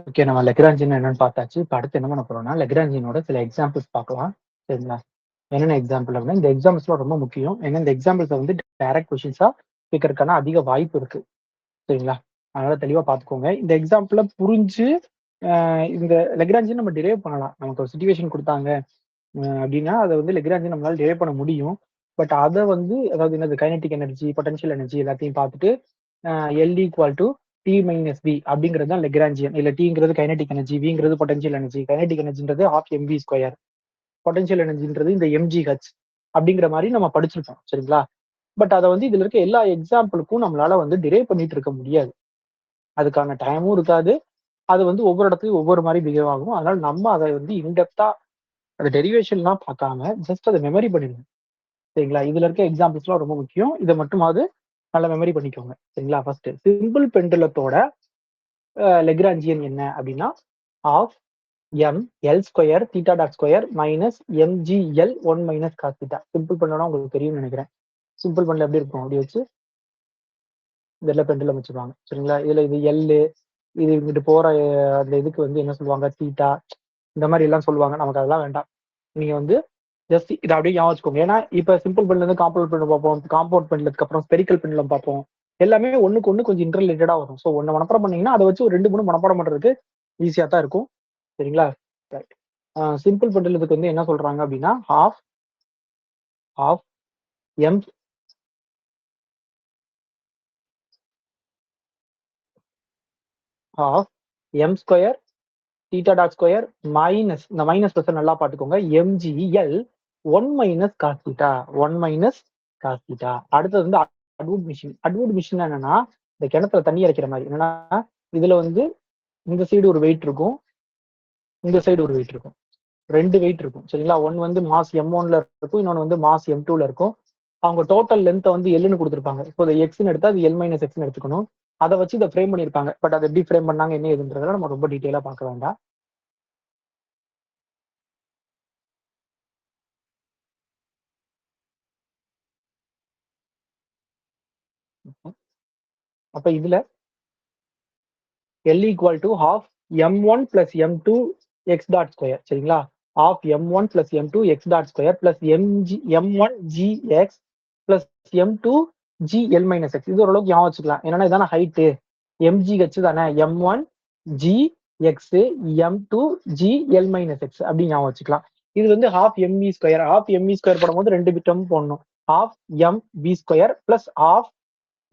Okay, நம்ம Lagrangian என்னன்னு பார்த்தாச்சு. இப்போ அடுத்து என்ன பண்ண போறோம்னா, லெக்ராஞ்சியனோட சில எக்ஸாம்பிள்ஸ் பார்க்கலாம். சரிங்களா? என்னென்ன எக்ஸாம்பிள் அப்படின்னா, இந்த எக்ஸாம்பிள்ஸ்லாம் ரொம்ப முக்கியம். ஏன்னா இந்த எக்ஸாம்பிள்ஸை வந்து டைரக்ட் கொஷின்ஸா கேட்கறதுக்கான அதிக வாய்ப்பு இருக்கு. சரிங்களா? அதனால தெளிவா பார்த்துக்கோங்க. இந்த எக்ஸாம்பிள புரிஞ்சு இந்த லெக்ராஞ்சியன் நம்ம டிரைவ் பண்ணலாம். நமக்கு ஒரு சிச்சுவேஷன் குடுத்தாங்க அப்படின்னா, அத வந்து லெக்ராஞ்சியன் நம்மளால டிரைவ் பண்ண முடியும். பட் அத வந்து அதாவது என்னது கைனடிக் எனர்ஜி, பொட்டன்ஷியல் எனர்ஜி எல்லாத்தையும் பார்த்துட்டு L equal to T minus V அப்படிங்கிறது தான் லெக்ராஞ்சியன். இல்ல டீங்கிறது கைனடிக் எனர்ஜி, விங்கிறது பொட்டன்ஷியல் எனர்ஜி. கைனடிக் எனர்ஜின்றது ஹாஃப் எம்வி ஸ்கொயர், பொட்டன்ஷியல் எனர்ஜின்றது இந்த எம்ஜிஹெச் அப்படிங்கிற மாதிரி நம்ம படிச்சிருக்கோம். சரிங்களா? பட் அதை வந்து இதுல இருக்க எல்லா எக்ஸாம்பிளுக்கும் நம்மளால வந்து டிரைவ் பண்ணிட்டு இருக்க முடியாது. அதுக்கான டைமும் இருக்காது. அது வந்து ஒவ்வொரு இடத்துலயும் ஒவ்வொரு மாதிரி பிஹேவ் ஆகும். அதனால நம்ம அதை வந்து இன்டெப்தா அந்த டெரிவேஷன்லாம் பார்க்காம ஜஸ்ட் அதை மெமரி பண்ணிடுங்க. சரிங்களா? இதுல இருக்க எக்ஸாம்பிள்ஸ்லாம் ரொம்ப முக்கியம். இதை மட்டுமாவது நல்லா மெமரி பண்ணிக்கோங்க. சரிங்களா? ஃபர்ஸ்ட் சிம்பிள் பெண்டுலத்தோட லெக்ராஞ்சியன் என்ன அப்படின்னா, half M L square theta dot square minus MGL one minus cos theta. Simple பண்ணோம்னா உங்களுக்கு தெரியும்னு நினைக்கிறேன். சிம்பிள் பண்ணல எப்படி இருக்கும் அப்படி வச்சு இதெல்லாம் பெண்டுலம் வச்சுருவாங்க. சரிங்களா? இதுல இது எல்லு, இது இங்கிட்டு போற அந்த இதுக்கு வந்து என்ன சொல்லுவாங்க, தீட்டா, இந்த மாதிரி எல்லாம் சொல்லுவாங்க. நமக்கு அதெல்லாம் வேண்டாம். நீங்க வந்து ஜஸ்ட் இதை அப்படியே ஞாபகம் வச்சுக்கோங்க. ஏன்னா இப்ப சிம்பிள் பெண்ல இருந்து காம்பவுண்ட் பெண்ணில் பார்ப்போம், காம்பவுண்ட் பெண்லதுக்கு அப்புறம் ஸ்பெரிக்கல் பெண்ணிலும் பார்ப்போம். எல்லாமே ஒண்ணுக்கு ஒண்ணு கொஞ்சம் இன்டர்ரிலேட்டடா வரும். ஸோ ஒன்னு மனப்பாடம் பண்ணீங்கன்னா அதை வச்சு ஒரு 2 3 மனப்பாடம் பண்றதுக்கு ஈஸியா தான் இருக்கும். சரிங்களா? ரைட். சிம்பிள் பெண்டலத்துக்கு வந்து என்ன சொல்றாங்க அப்படின்னா, half of M of M square theta dot square minus, இந்த மைனஸ் பர்சன் நல்லா பார்த்துக்கோங்க, MGL one minus cos theta, one minus cos theta. அடுத்தது வந்து அட்வுட் மிஷின். அட்வுட் மிஷின் என்னன்னா, இந்த கிணத்துல தண்ணி இறைக்கிற மாதிரி. என்னன்னா, இதுல வந்து இந்த சைடு ஒரு வெயிட் இருக்கும், இந்த சைடு ஒரு வெயிட் இருக்கும். 2 வெயிட் இருக்கும். சரிங்களா? ஒன் வந்து மாஸ் M1ல இருக்கும், இன்னொன்று வந்து மாஸ் M2ல இருக்கும். அவங்க டோட்டல் லென்த்தை வந்து எல்னு கொடுத்துருப்பாங்க. இப்போ எக்ஸ்னு எடுத்தா அது எல் மைனஸ் எக்ஸ்னு எடுத்துக்கணும். அதை வச்சு இதை ஃப்ரேம் பண்ணியிருப்பாங்க. பட் அதை எப்படி ஃப்ரேம் பண்ணாங்க என்ன ஏதுன்றதை நம்ம ரொம்ப டீட்டெயிலா பார்க்க வேண்டாம். அப்ப இதுல L equal to half M1 plus M2 X dot square. சரிங்களா? Half M1 plus M2 X dot square plus M1 G X plus M2 G L minus X. இது ஓரளவுக்கு ஞாபகம் வச்சுக்கலாம். என்னன்னா இதான ஹைட்டு, MGH தானே, M1 G X M2 G L minus X அப்படி ஞாபகம் வச்சுக்கலாம். இது வந்து half ME square. Half ME square போடும்போது 2 பிட்டம் போடணும். Half M P square plus half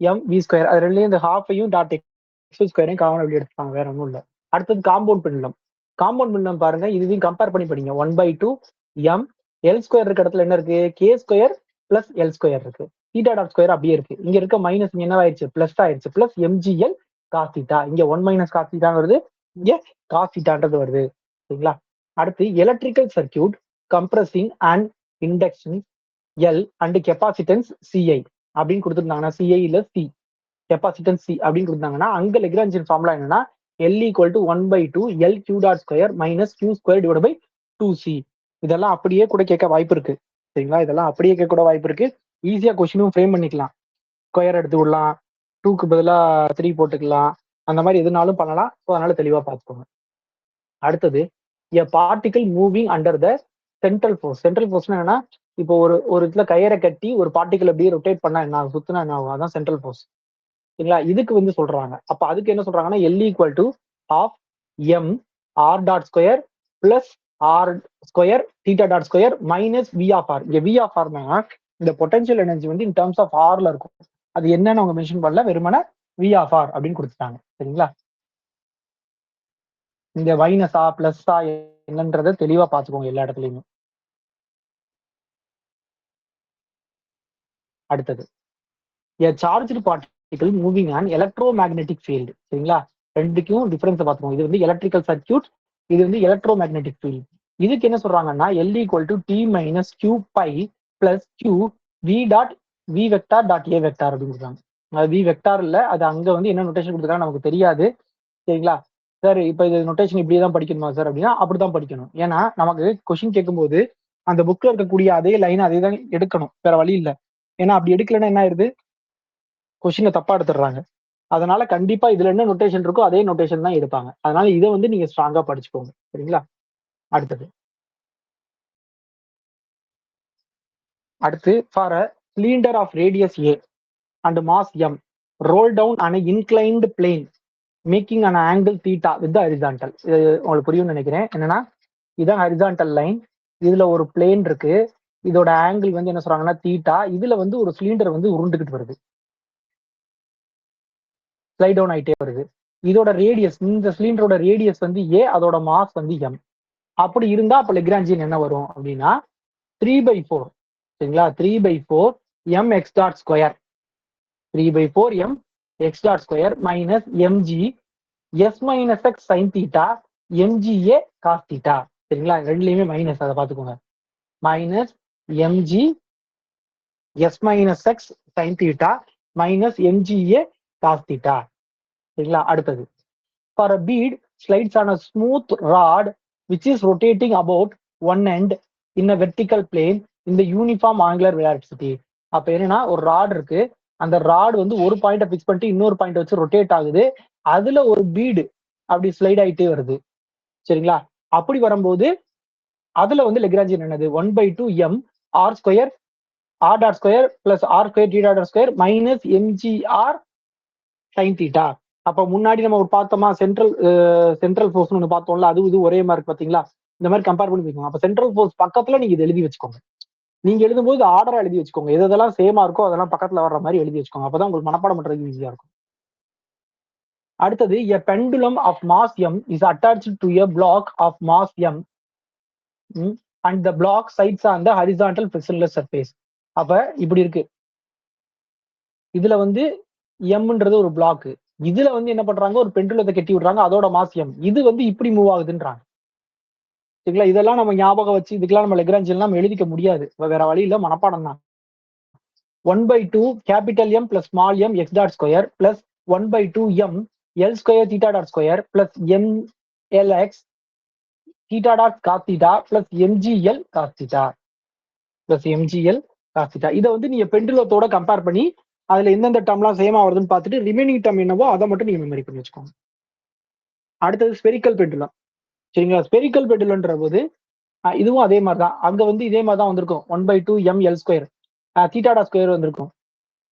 M V square. அது ரெண்டுலயும் இந்த ஹாஃபையும் டாட் எக்ஸ் ஸ்கொயரையும் காமன் அப்படி எடுத்துப்பாங்க, வேற ஒன்றும் இல்லை. அடுத்தது காம்பவுண்ட் பெண்ணிலம். காம்பவுண்ட் பெண்ணிலம் பாருங்க, இதுவையும் கம்பேர் பண்ணி படிங்க. 1/2 எம் எல் ஸ்கொயர் இருக்க இடத்துல என்ன இருக்கு, K square plus L square இருக்கு. தீட்டா டாட் ஸ்கொயர் அப்படியே இருக்கு. இங்க இருக்க மைனஸ் இங்க என்ன ஆயிடுச்சு, பிளஸ் ஆயிடுச்சு. Plus MGL cos theta. இங்க ஒன் மைனஸ் காஸ் தீட்டா வருது, இங்க காஸ் தீட்டான்றது வருது. சரிங்களா? அடுத்து electrical circuit comprising and inductance L and capacitance CI அப்படின்னு கொடுத்துருந்தாங்கன்னா, சிஐ இல்ல சி, கெப்பாசிட்டன்ஸ் சி அப்படின்னு கொடுத்தாங்கன்னா, அங்க லெக்ராஞ்சியன் ஃபார்முலா என்னன்னா, L equal to 1/2 L Q dot square minus Q square divide by 2C. இதெல்லாம் அப்படியே கூட கேட்க வாய்ப்பு இருக்கு. சரிங்களா? இதெல்லாம் அப்படியே கேட்க கூட வாய்ப்பு இருக்கு. ஈஸியா கொஸ்டினும் ஃப்ரேம் பண்ணிக்கலாம். ஸ்கொயர் எடுத்து விடலாம், 2க்கு பதிலா 3 போட்டுக்கலாம், அந்த மாதிரி எதுனாலும் பண்ணலாம். ஸோ அதனால தெளிவா பார்த்துக்கோங்க. அடுத்தது a particle moving under the central force. Central ஃபோர்ஸ்னா என்னன்னா, இப்போ ஒரு ஒரு இடத்துல கயிறை கட்டி ஒரு பார்ட்டிகல் அப்படியே ரொட்டேட் பண்ணா என்ன ஆகும், சுத்தினா என்ன ஆகும், அதான் சென்ட்ரல் ஃபோர்ஸ். சரிங்களா? இதுக்கு வந்து சொல்றாங்க. அப்ப அதுக்கு என்ன சொல்றாங்கன்னா, L equal to half M R dot square plus R square theta dot square minus V of R. இங்க வி ஆஃப் ஆர்னா இந்த பொட்டன்ஷியல் எனர்ஜி வந்து இன் டர்ம்ஸ் ஆஃப் ஆர்ல இருக்கும். அது என்னன்னு அவங்க மென்ஷன் பண்ணல, வெறுமனே வி ஆஃப் ஆர் அப்படின்னு கொடுத்துட்டாங்க. சரிங்களா? இந்த மைனஸா பிளஸ்ஸா என்னன்றதை தெளிவா பார்த்துக்கோங்க எல்லா இடத்துலயுமே. அடுத்தது a charged particle moving an electromagnetic field. சரிங்களா? ரெண்டுக்கும் டிஃபரன்ஸ் பார்த்துக்கோங்க. இது வந்து எலக்ட்ரிக்கல் சர்க்கியூட், இது வந்து எலக்ட்ரோ மேக்னெட்டிக் ஃபீல்ட். இதுக்கு என்ன சொல்றாங்கன்னா, L equal to T minus Q phi plus Q V dot V vector dot A vector அப்படின்னு சொல்றாங்க. அது வி வெக்டார் இல்ல, அது அங்க வந்து என்ன நோட்டேஷன் கொடுத்துருக்காங்க நமக்கு தெரியாது. சரிங்களா? சார் இப்போ இது நோட்டேஷன் இப்படி தான் படிக்கணுமா சார் அப்படின்னா, அப்படிதான் படிக்கணும். ஏன்னா நமக்கு கொஸ்டின் கேட்கும்போது அந்த புக்ல இருக்கக்கூடிய அதே லைன் அதே தான் எடுக்கணும், வேற வழி இல்லை. ஏன்னா அப்படி எடுக்கலன்னா என்ன ஆயிருது, கொஸ்டினை தப்பா எடுத்துடுறாங்க. அதனால கண்டிப்பா இதுல என்ன நொட்டேஷன் இருக்கோ அதே நொட்டேஷன் தான் எடுப்பாங்க. அதனால இதை வந்து நீங்க ஸ்ட்ராங்கா படிச்சுக்கோங்க. சரிங்களா? அடுத்தது. அடுத்து for a cylinder of radius A and mass M roll down on inclined plane making an angle theta with the horizontal. இது உங்களுக்கு புரியும்னு நினைக்கிறேன். என்னன்னா இதான் ஹரிசான்டல் லைன். இதுல ஒரு பிளேன் இருக்கு. இதோட ஆங்கிள் வந்து என்ன சொல்றாங்கன்னா தீட்டா. இதுல வந்து ஒரு சிலிண்டர் வந்து உருண்டுகிட்டு வருது, ஸ்லைட் டவுன் ஆயிட்டே வருது. இதோட ரேடியஸ், இந்த சிலிண்டரோட ரேடியஸ் வந்து ஏ, அதோட மாஸ் வந்து எம். அப்படி இருந்தா அப்ப லெக்ராஞ்சியன் என்ன வரும் அப்படின்னா 3/4. சரிங்களா? 3/4 M X dot square, 3/4 M X dot square minus MG S minus X sine theta MGA cos theta. சரிங்களா? ரெண்டுலயுமே மைனஸ், அதை பார்த்துக்கோங்க. Minus MG S minus X sine theta minus MGA cos theta. சரிங்களா? அடுத்தது. For a bead slides on a smooth rod which is rotating about one end in a vertical plane இந்த uniform angular velocity. அப்ப என்னன்னா ஒரு rod இருக்கு. அந்த rod வந்து ஒரு பாயிண்ட பிக்ஸ் பண்ணிட்டு இன்னொரு பாயிண்ட் வச்சு ரொட்டேட் ஆகுது. அதுல ஒரு பீடு அப்படி ஸ்லைட் ஆயிட்டே வருது. சரிங்களா? அப்படி வரும்போது அதுல வந்து லெக்ராஞ்சியன் என்னது 1/2 m R square R dot square plus R square T dot square minus MGR sine theta. அப்ப முன்னாடி நம்ம ஒரு பார்த்தோமா சென்ட்ரல் ஃபோர்ஸ் ஒன்று பார்த்தோம்ல, அது இது ஒரே மாதிரி பாத்தீங்களா? இந்த மாதிரி கம்பேர் பண்ணி வச்சுக்கோங்க. அப்ப சென்ட்ரல் ஃபோர்ஸ் பக்கத்துல நீங்க இது எழுதி வச்சுக்கோங்க. நீங்க எழுதும்போது ஆர்டரா எழுதி வச்சுக்கோங்க. எதெல்லாம் சேமா இருக்கோ அதெல்லாம் பக்கத்துல வர்ற மாதிரி எழுதி வச்சுக்கோங்க. அப்பதான் உங்களுக்கு மனப்பாடம் பண்றதுக்கு ஈஸியா இருக்கும். அடுத்தது a pendulum of mass m is attached to a block of mass m and the block sites on the horizontal frictionless surface. அப்ப இப்படி இருக்கு. இதுல வந்து எம்ன்றது ஒரு பிளாக். இதுல வந்து என்ன பண்றாங்க, ஒரு பெண்டுலத்தை கட்டி விடுறாங்க, அதோட மாஸ் எம். இது வந்து இப்படி மூவ் ஆகுதுன்றாங்க. சரிங்களா? இதெல்லாம் நம்ம ஞாபகம் வச்சு இதுக்கெல்லாம் நம்ம லெக்ராஞ்சியன் நம்ம எழுதிக்க முடியாது. வேற வழி இல்ல, மனப்பாடம் தான். 1/2 capital M plus small M X dot square plus 1/2 M L square theta dot square plus M L X theta dot cos theta plus MGL cos theta plus MGL cos theta. இதை வந்து நீங்க பெண்டுலத்தோட compare பண்ணி அதுல எந்தெந்த டேர்ம்லாம் சேமா வருதுன்னு பார்த்துட்டு remaining term என்னவோ அதை மட்டும் நீங்க மெமரி பண்ணி வச்சுக்கோங்க. அடுத்தது ஸ்பெரிக்கல் பெண்டுலம். சரிங்களா? ஸ்பெரிக்கல் பெண்டுலன்ற போது இதுவும் அதே மாதிரி தான். அங்க வந்து இதே மாதிரி தான் வந்திருக்கும். 1/2 M L square theta dot square வந்திருக்கும்.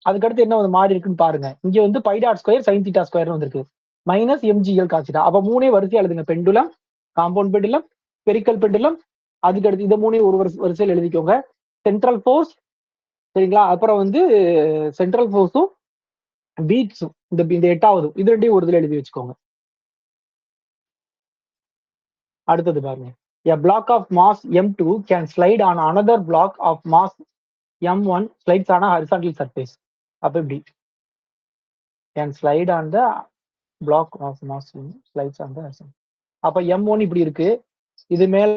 அதுக்கடுத்து என்ன வந்து மாறி இருக்குன்னு பாருங்க. இங்க வந்து phi dot square sine theta square வந்திருக்கு. Minus MGL cos theta. அப்ப மூணே வரிசையா எழுதுங்க. Pendulum, compound pendulum, spherical pendulum. அதுக்கடுத்து இந்த மூணையும் ஒரு வரிசையில் எழுதிக்கோங்க. Central force. சரிங்களா? அப்புறம் வந்து சென்ட்ரல் ஃபோர்ஸும் பீட்ஸும் இந்த எட்டாவது இது ரெண்டையும் ஒரு இதுல எழுதி வச்சுக்கோங்க. அடுத்தது பாருங்க. A block of mass m2 can slide on another block of mass m1 slides on a horizontal surface. அப்ப இப்படி can slide on the block of mass slides on the horizontal. அப்ப m1 இப்படி இருக்கு, இது மேல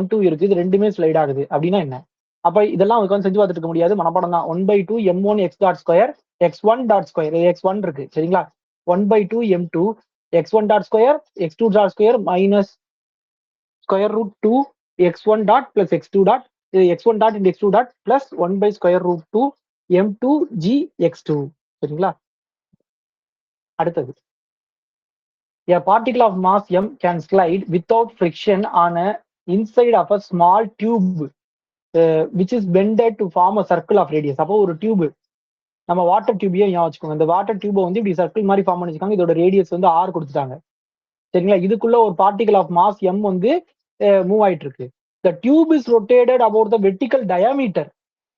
m2 இருக்கு, இது ரெண்டுமே ஸ்லைட் ஆகுது. அப்படின்னா என்ன? அப்ப இதெல்லாம் உட்காந்து செஞ்சு பார்த்துட்டு இருக்க முடியாது, மனப்பாடம் தான். 1/2 m1 x dot square x1 dot square x1 இருக்கு. சரிங்களா? 1/2 m2 x1 dot square x2 dot square minus square root 2 x1 dot plus x2 dot, இது x1 dot into x2 dot plus 1 by square root 2 m2 g x2. சரிங்களா? அடுத்தது. A particle of mass m can slide without friction on a inside of a small tube which is bended to form a circle of radius. அப்போ ஒரு tube, நம்ம water டியூபையும் ஞாபகம் வச்சுக்கோங்க. இந்த water டியூபை வந்து இப்படி சர்க்கிள் மாதிரி ஃபார்ம் பண்ணி வச்சுக்காங்க. இதோட ரேடியஸ் வந்து ஆர் கொடுத்துட்டாங்க. சரிங்களா? இதுக்குள்ள ஒரு பார்ட்டிகல் ஆஃப் மாஸ் எம் வந்து மூவ் ஆயிட்டு இருக்கு. The tube is rotated about the vertical diameter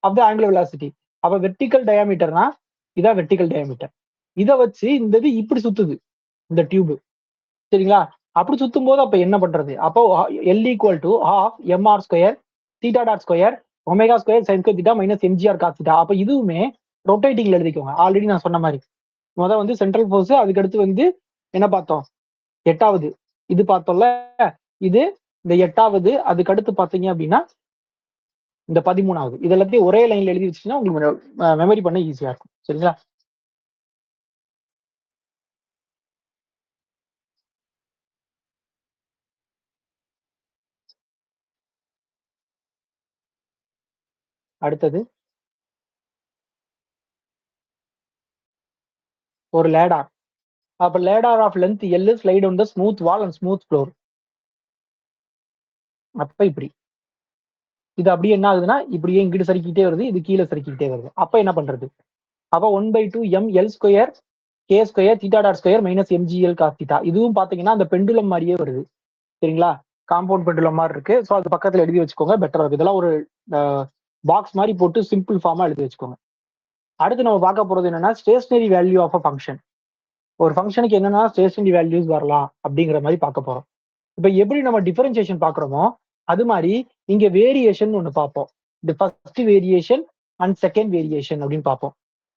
of the angular velocity. அப்ப வெர்டிகல் டயாமீட்டர்னா இதான் வெர்டிகல் டயாமீட்டர். இதை வச்சு இந்த இது இப்படி சுத்துது இந்த டியூப். சரிங்களா? அப்படி சுத்தும் போது அப்ப என்ன பண்றது? அப்போ L equal to half MR square theta dot square omega square sine square theta minus MGR cos theta. அப்ப இதுவுமே ரொட்டேட்டிங்ல எழுதிக்கோங்க. ஆல்ரெடி நான் சொன்ன மாதிரி முதல் வந்து சென்ட்ரல் ஃபோர்ஸ், அதுக்கடுத்து வந்து என்ன பார்த்தோம், எட்டாவது இது பார்த்தோம்ல, இது இந்த எட்டாவது. அதுக்கு அடுத்து பாத்தீங்க அப்படின்னா இந்த 13வது. இது எல்லாத்தையும் ஒரே லைன்ல எழுதி வச்சுன்னா உங்களுக்கு மெமரி பண்ண ஈஸியா இருக்கும். சரிங்களா? அடுத்தது ஒரு லேடார். அப்ப ladder of length L slide on the smooth wall and smooth floor. அப்ப இப்படி இது அப்படியே என்ன ஆகுதுன்னா இப்படியே இங்கிட்டு சறுக்கிட்டே வருது, இது கீழே சறுக்கிட்டே வருது. அப்ப என்ன பண்றது? அப்ப 1/2 ml square K square theta dot square minus mgl cos theta. இதுவும் பாத்தீங்கன்னா அந்த பெண்டுலம் மாதிரியே வருது. சரிங்களா? காம்பவுண்ட் பெண்டுலம் மாதிரி இருக்கு. ஸோ அது பக்கத்துல எழுதி வச்சுக்கோங்க, பெட்டரா இருக்கு. இதெல்லாம் ஒரு பாக்ஸ் மாதிரி போட்டு சிம்பிள் ஃபார்மா எழுதி வச்சுக்கோங்க. அடுத்து நம்ம பார்க்க போறது என்னன்னா stationary value of a function. ஒரு ஃபங்க்ஷனுக்கு என்னன்னா ஸ்டேஷனரி வேல்யூஸ் வரலாம் அப்படிங்கிற மாதிரி பார்க்க போறோம். இப்ப எப்படி நம்ம டிஃபரன்சியேஷன் பாக்குறோமோ அது மாதிரி இங்க வேரியேஷன் ஒண்ணு பார்ப்போம். இந்த first variation and second variation அப்படின்னு பார்ப்போம்.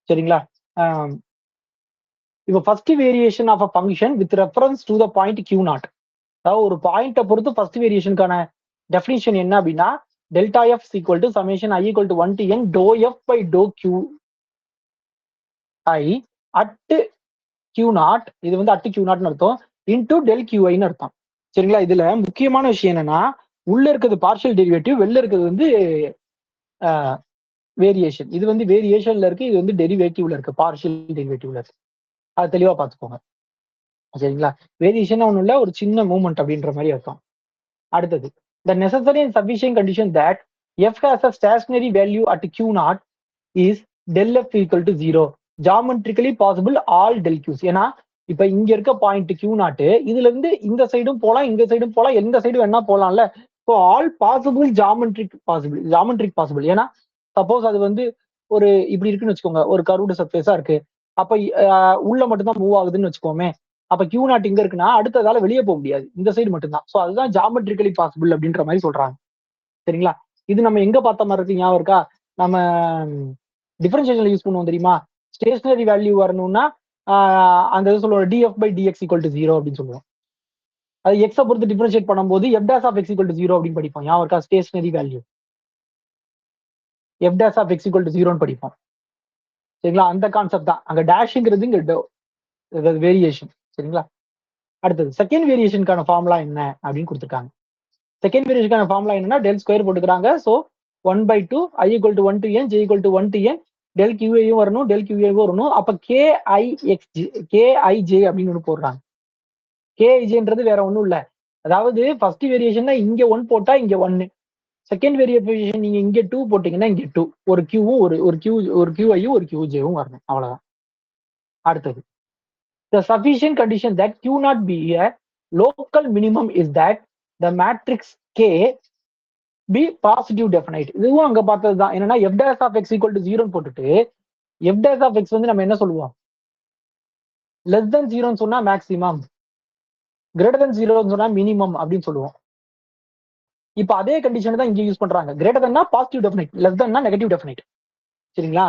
சரிங்களா? இப்போ first variation of a function with reference to the point Q naught. அதாவது ஒரு பாயிண்ட்டை பொறுத்து ஃபர்ஸ்ட் வேரியேஷனுக்கான டெஃபினிஷன் என்ன அப்படின்னா delta F equal to summation I equal to 1 to n do F by to Q I at Q naught. இது வந்து அட் கியூ நாட்னு அர்த்தம், இன்டூ டெல் கியூ ஐன்னு அர்த்தம். சரிங்களா? இதுல முக்கியமான விஷயம் என்னன்னா உள்ள இருக்கிறது பார்ஷியல் டெரிவேட்டிவ், வெளில இருக்கிறது வந்து வேரியேஷன். இது வந்து வேரியேஷன்ல இருக்கு, இது வந்து டெரிவேட்டிவ்ல இருக்கு, பார்ஷியல் டெரிவேட்டிவ்ல இருக்கு. அது தெளிவா பார்த்துக்கோங்க. சரிங்களா? வேரியேஷன் ஒன்றும் இல்லை, ஒரு சின்ன மூவ்மெண்ட் அப்படின்ற மாதிரி அர்த்தம். அடுத்தது the necessary and sufficient condition that f has a stationary value at q naught is del f equal to 0 geometrically possible all del q's. ஏன்னா இப்ப இங்க இருக்க பாயிண்ட் கியூ நாட்டு இதுல இருந்து இந்த சைடும் போலாம், இந்த சைடும் போலாம், எந்த சைடு வேணா போலாம்ல. So all possible geometric possible. ஏன்னா சப்போஸ் அது வந்து ஒரு இப்படி இருக்குன்னு வச்சுக்கோங்க, ஒரு கர்வ்டு சர்ஃபேஸா இருக்கு. அப்ப உள்ள மட்டும்தான் மூவ் ஆகுதுன்னு வச்சுக்கோமே. அப்ப கியூ நாட் இங்க இருக்குன்னா அடுத்ததால வெளியே போக முடியாது, இந்த சைடு மட்டும்தான். ஸோ அதுதான் ஜாமெட்ரிக்கலி பாசிபிள் அப்படின்ற மாதிரி சொல்றாங்க. சரிங்களா? இது நம்ம எங்க பார்த்த மாதிரி இருக்கு ஞாபகம் இருக்கா? நம்ம டிஃபரன்ஷியேஷன்ல யூஸ் பண்ணுவோம் தெரியுமா? ஸ்டேஷனரி வேல்யூ வரணும்னா அந்த இது சொல்லுவோம் df by dx equal to 0 அப்படின்னு சொல்லுவோம். அது எக்ஸை பொறுத்து டிஃபரன்ஷியேட் பண்ணும்போது f dash of x equal to 0 அப்படின்னு படிப்போம். ஞாபகம் இருக்கா? Stationary value f dash of x equal to 0 படிப்போம். சரிங்களா? அந்த கான்செப்ட் தான் அங்க டேஷ்ங்கிறது இங்க வேரியேஷன். சரிங்களா? அடுத்தது செகண்ட் வேரியேஷனுக்கான ஃபார்முலா என்ன அப்படின்னு கொடுத்துருக்காங்க. செகண்ட் வேரியேஷனுக்கான ஃபார்முலா என்னன்னா டெல் ஸ்கொயர் போட்டுக்கிறாங்க. So 1/2 i equal to 1 to n j equal to 1 to n del கியூஏயும் வரணும், டெல் கியூஏவும் வரணும். அப்ப கேஐஜே அப்படின்னு ஒன்று போடுறாங்க. கேஐஜேன்றது வேற ஒன்றும் இல்லை, அதாவது ஃபர்ஸ்ட் வேரியேஷன்னா இங்க 1 போட்டா இங்க 1, செகண்ட் வேரியேஷன் நீங்க இங்க 2 போட்டீங்கன்னா இங்க 2, ஒரு கியூவும் ஒரு கியூஐயும் ஒரு கியூஜேவும் வரணும், அவ்வளவுதான். அடுத்தது the sufficient condition that q not be a local minimum is that the matrix k be positive definite. இதுவும் அங்க பார்த்தது தான். என்னன்னா f dash of x equal to 0 போட்டுட்டு f dash of x வந்து நம்ம என்ன சொல்லுவோம்? less than 0 சொன்னா மேக்ஸிமம், greater than 0 சொன்னா மினிமம் அப்படின்னு சொல்லுவோம். இப்ப அதே கண்டிஷன் தான் இங்க யூஸ் பண்றாங்க. கிரேட்டர் தன்னா பாசிட்டிவ் டெஃபினைட், லெஸ் தன்னா நெகட்டிவ் டெஃபினைட். சரிங்களா?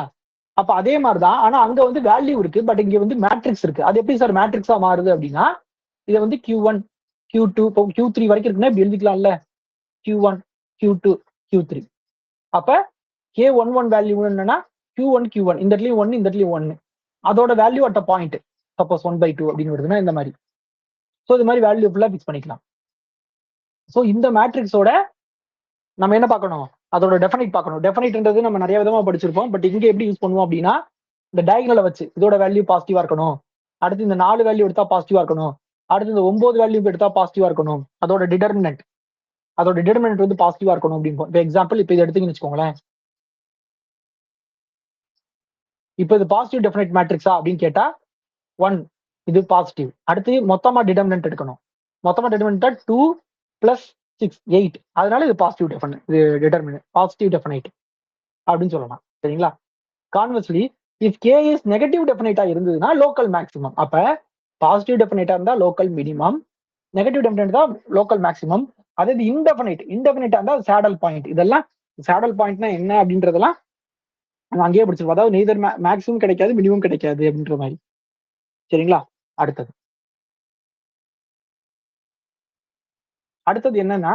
அப்ப அதே மாதிரி தான், ஆனா அங்க வந்து வேல்யூ இருக்கு, பட் இங்க வந்து மேட்ரிக்ஸ் இருக்கு. அது எப்படி சார் மேட்ரிக்ஸா மாறுது அப்படின்னா இதை வந்து Q1 Q2 இப்போ Q3 வரைக்கும் இருக்குன்னா இப்படி எழுதிக்கலாம்ல, Q1 Q2 Q3. அப்ப K11 வேல்யூ என்னன்னா Q1 Q1, இந்த இடத்துலயும் 1, இந்த இடத்துலயும் 1, அதோட value at a point suppose 1/2 அப்படின்னு வருதுன்னா இந்த மாதிரி. ஸோ இது மாதிரி வேல்யூ ஃபுல்லா ஃபிக்ஸ் பண்ணிக்கலாம். ஸோ இந்த மேட்ரிக்ஸோட நம்ம என்ன பார்க்கணும்? அதோட டெஃபினைட் பார்க்கணும். டெஃபினைட்ன்றது நம்ம நிறைய விதமா படிச்சிருப்போம், பட் இங்க எப்படி யூஸ் பண்ணுவோம் அப்படின்னா இந்த டயகனலை வச்சு இதோட வேல்யூ பாசிட்டிவா இருக்கணும், அடுத்து இந்த 4 வேல்யூ எடுத்தா பாசிட்டிவா இருக்கணும், அடுத்து இந்த 9 வேல்யூ எடுத்தா பாசிட்டிவா இருக்கணும், அதோட டிடர்மினன்ட் வந்து பாசிட்டிவா இருக்கணும் அப்படின்னு. இப்போ எக்ஸாம்பிள் இப்போ இதை எடுத்தீங்கன்னு வச்சுக்கோங்களேன். இப்போ இது பாசிட்டிவ் டெஃபினைட் மேட்ரிக்ஸா அப்படின்னு கேட்டா 1 இது பாசிட்டிவ். அடுத்து மொத்தமா டிடர்மினன்ட் எடுக்கணும். மொத்தமா டிடர்மினன்ட்டா 2 + 6 8, அதனால இது பாசிட்டிவ் டெஃபினைட், இது டிடர்மினன்ட் பாசிட்டிவ் டெஃபினைட் அப்படின்னு சொல்லலாம். சரிங்களா? கான்வெர்ஸ்லி இஃப் கே இஸ் நெகட்டிவ் டெஃபினைட்டா இருந்ததுன்னா லோக்கல் மேக்ஸிமம். அப்ப பாசிட்டிவ் டெஃபினைட்டா இருந்தா லோக்கல் மினிமம், நெகட்டிவ் டெஃபினைட் தான் லோக்கல் மேக்ஸிமம். அதாவது இன்டெஃபினைட்டா இருந்தா சேடல் பாயிண்ட். இதெல்லாம் சேடல் பாயிண்ட்னா என்ன அப்படின்றதெல்லாம் நம்ம அங்கேயே படிச்சிருப்போம். அதாவது நெய்தர் மேக்ஸிமம் கிடைக்காது, மினிமம் கிடைக்காது அப்படின்ற மாதிரி. சரிங்களா? அடுத்தது என்னன்னா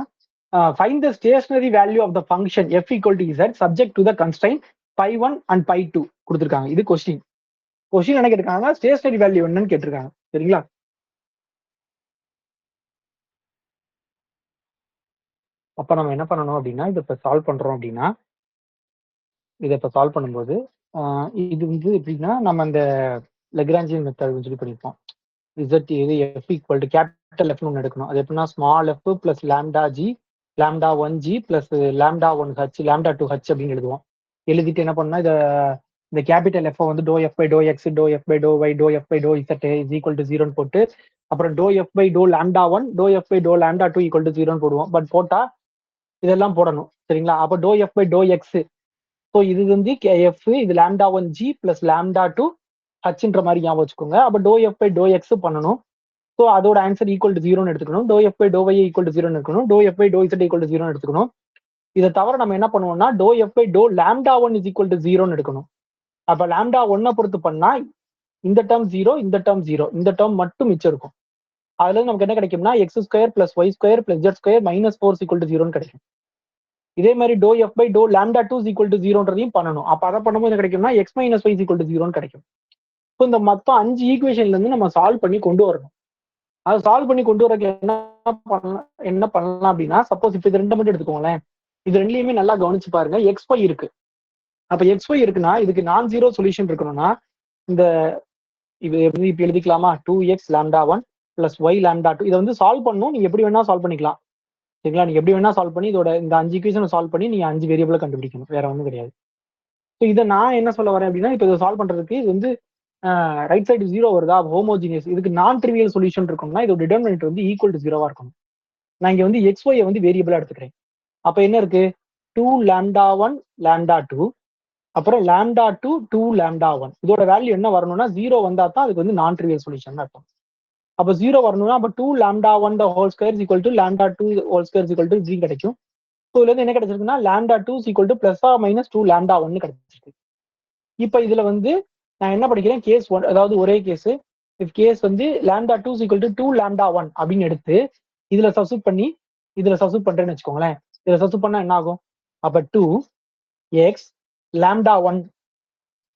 find the stationary value of the function f equal to z subject to the constraint π1 and π2 கொடுத்துருக்காங்க. இது கொஸ்டின் என்ன கேட்டிருக்காங்க? ஸ்டேஷனரி வேல்யூ என்னன்னு கேட்டிருக்காங்க. சரிங்களா? அப்ப நம்ம என்ன பண்ணணும் அப்படின்னா இதை இப்ப சால்வ் பண்றோம் அப்படின்னா இதை இப்ப சால்வ் பண்ணும்போது இது வந்து எப்படின்னா நம்ம அந்த லெக்ராஞ்சியன் மெத்தட் சொல்லி படிப்போம். இசட் இது எஃப் ஈக்குவல் டு கேபிட்டல் எஃப்னு ஒன்று எடுக்கணும். அது எப்படின்னா small F plus lambda G lambda 1 G plus lambda 1 H lambda 2 H அப்படின்னு எழுதுவோம். எழுதிட்டு என்ன பண்ணா இந்த கேபிட்டல் எஃப் வந்து do F by do X do F by to Y do F by do Z is equal to 0 போட்டு அப்புறம் do F by to lambda 1 do F by to lambda 2 equal to 0 போடுவோம். But போட்டா இதெல்லாம் போடணும் சரிங்களா. அப்போ do F by do X, so இது வந்து எஃப் இது லேம்டா 1 ஜி பிளஸ் லேம்டா 2 ஹச்ன்ற மாதிரி ஞாபகம் வச்சுக்கோங்க. அப்போ do F by do X பண்ணணும். ஸோ அதோட ஆன்சர் ஈக்குவல் டு 0 எடுத்துக்கணும். Do F by to Y equal to 0 எடுக்கணும். Do F by do Z equal to 0 எடுத்துக்கணும். இதை தவிர நம்ம என்ன பண்ணுவோம்னா do F by to lambda 1 is equal to 0 எடுக்கணும். அப்ப லேம்டா 1 பொறுத்து பண்ணா இந்த டேர்ம் 0 இந்த டேர்ம் 0 இந்த டேர்ம் மட்டும் மிச்சம் இருக்கும். அதுல இருந்து நமக்கு என்ன கிடைக்கும்னா X square plus Y square plus Z square minus 4 equal to 0 கிடைக்கும். இதே மாதிரி doe F by to lambda 2 equal to 0ன்றதையும் பண்ணணும். அப்ப அதை பண்ணும்போது என்ன கிடைக்கும்னா X minus Y equal to 0 கிடைக்கும். இப்போ இந்த மொத்தம் 5 ஈக்குவேஷன்ல இருந்து நம்ம சால்வ் பண்ணி கொண்டு வரணும். அதை சால்வ் பண்ணி கொண்டு வரக்கு என்ன பண்ணலாம் அப்படின்னா சப்போஸ் இப்போ இது ரெண்டு மட்டும் எடுத்துக்கோங்களேன். இது ரெண்டுலயுமே நல்லா கவனிச்சு பாருங்க. எக்ஸ் ஒய் இருக்கு. அப்ப எக்ஸ் ஒய் இருக்குன்னா இதுக்கு நான் ஜீரோ சொல்யூஷன் இருக்கணும்னா இந்த இது இப்ப எழுதிக்கலாமா 2x lambda 1 plus Y lambda 2 இதை வந்து சால்வ் பண்ணணும். நீங்க எப்படி வேணா சால்வ் பண்ணிக்கலாம் சரிங்களா. நீங்க எப்படி வேணா சால்வ் பண்ணி இதோட இந்த 5 ஈக்குவேஷனை சால்வ் பண்ணி நீங்க 5 வேரியபிளை கண்டுபிடிக்கணும். வேற ஒன்றும் கிடையாது. ஸோ இதை நான் என்ன சொல்ல வரேன் அப்படின்னா இப்போ இதை சால்வ் பண்றதுக்கு இது வந்து ரைட் சைடு 0 வருதா ஹோமோஜினியஸ். இதுக்கு நான் ட்ரிவியல் சொல்யூஷன் இருக்கும்னா இதோட டிட்டர்மினன்ட் வந்து ஈக்குவல் டு 0வா இருக்கணும். நான் இங்க வந்து எக்ஸ் ஒய் வந்து வேரியபிளா எடுத்துக்கிறேன். அப்ப என்ன இருக்கு 2 லேம்டா 1 லேம்டா 2 அப்புறம் லேம்டா 2 2 லேம்டா 1 இதோட வேல்யூ என்ன வரணும்னா 0 வந்தா தான் அதுக்கு வந்து நான் ட்ரிவியல் சொல்யூஷன் இருக்கும். அப்போ 0 வரணும்னா அப்போ 2 lambda 1 whole square equal to lambda 2 whole square equal to 0 கிடைக்கும். ஸோ இதுல இருந்து என்ன கிடைச்சிருக்குன்னா lambda 2 equal to plus or minus 2 lambda 1 கிடைச்சிருக்கு. இப்போ இதுல வந்து நான் என்ன படிக்கிறேன் கேஸ் 1, அதாவது ஒரே கேஸ். இஃப் கேஸ் வந்து லேம்டா 2 ஈக்குவல் டு 2 லேம்டா 1 அப்படின்னு எடுத்து இதுல சப்ஸ்டிட் பண்ணி இதுல சப்ஸ்டிட் பண்றேன்னு வச்சுக்கோங்களேன். இதுல சப்ஸ்டிட் பண்ணா என்ன ஆகும்? அப்ப 2x லேம்டா 1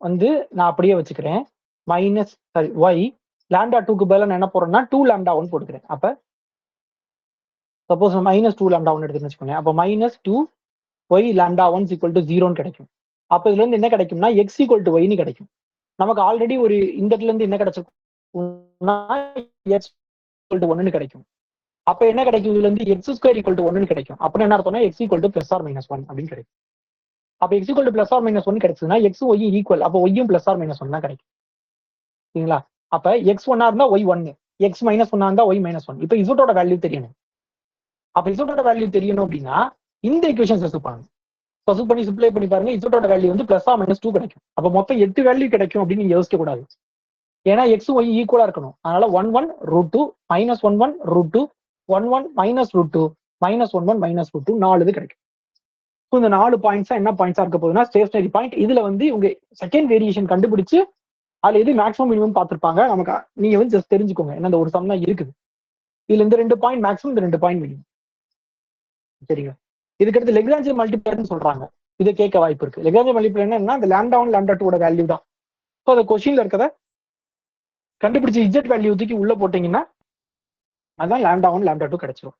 வந்து நான் அப்படியே வச்சுக்கிறேன் மைனஸ் சாரி ஒய் லேம்டா 2க்கு பதிலாக நான் என்ன போடுறேன்னா 2 லேம்டா 1 போட்டுக்கிறேன். அப்ப சப்போஸ் மைனஸ் 2 லேம்டா 1 எடுத்துன்னு வச்சுக்கோங்க. அப்போ minus 2 Y lambda 1 equal to 0 கிடைக்கும். அப்ப இதுல இருந்து என்ன கிடைக்கும்னா எக்ஸ் ஈக்குவல் டு ஒய்னு கிடைக்கும். நமக்கு ஆல்ரெடி ஒரு இந்த இடத்துல இருந்து என்ன கிடைச்சிருக்கும்னா எக்ஸ் ஈக்குவல் டு 1 கிடைக்கும். அப்ப என்ன கிடைக்கும்? இதுல இருந்து எக்ஸ் ஸ்கொயர் ஈக்குவல் டு 1 கிடைக்கும். அப்படின்னு என்ன அர்த்தம்னா X equal to plus or minus 1 அப்படின்னு கிடைக்கும். அப்ப X equal to plus or minus 1 கிடைச்சதுன்னா எக்ஸ் ஒய் ஈக்குவல். அப்போ ஒய்யும் பிளஸ் ஆர் மைனஸ் 1 தான் கிடைக்கும் சரிங்களா. அப்ப எக்ஸ் 1 இருந்தா ஒய் 1, எக்ஸ் மைனஸ் 1 இருந்தா ஒய் மைனஸ் 1. இப்ப இசோட்டோட வேல்யூ தெரியணும். அப்ப இசோட்டோட வேல்யூ தெரியணும் அப்படின்னா இந்த ஈக்குவேஷன் சப்ஸ்டிட் பண்ணுங்க. சப்ஸ்டிட் பண்ணி சிம்ப்ளை பண்ணி பாருங்க. இசோட்டோட வேல்யூ வந்து பிளஸ் ஆர் மைனஸ் 2 கிடைக்கும். அப்ப மொத்தம் 8 வேல்யூ கிடைக்கும் அப்படின்னு நீங்க யோசிக்க கூடாது. ஏன்னா எக்ஸ் ஒய் ஈக்குவலா இருக்கணும். அதனால 1 1 √2 மைனஸ் 1 1 √2 1 1 மைனஸ் √2 மைனஸ் 1 1 மைனஸ் √2 4 இது கிடைக்கும். இந்த 4 பாயிண்ட்ஸா என்ன பாயிண்ட்ஸா இருக்க போகுதுன்னா ஸ்டேஷனரி பாயிண்ட். இதுல வந்து உங்க செகண்ட் வேரியேஷன் கண்டுபிடிச்சு அதுல எது மேக்ஸிமம் மினிமம் பார்த்திருப்பாங்க. நமக்கு நீங்க வந்து ஜஸ்ட் தெரிஞ்சுக்கோங்க. என்ன ஒரு சம் தான் இருக்குது. இதுல இந்த 2 பாயிண்ட் மேக்ஸிமம், இந்த 2 பாயிண்ட் மினிமம் சரிங்க. இதுக்கடுத்து லெக்ராஞ்சியன் மல்டிப்ளையர்னு சொல்றாங்க. இதை கேட்க வாய்ப்பு இருக்கு. லெக்ராஞ்சியன் மல்டிப்ளையர் என்னன்னா இந்த லேம்டா 1 லேம்டா 2 வேல்யூ தான். ஸோ அந்த கொஸ்டின்ல இருக்கத கண்டுபிடிச்சு இஜெட் வேல்யூ தூக்கி உள்ள போட்டீங்கன்னா அதான் லேம்டா 1 லேம்டா 2 கிடைச்சிடும்.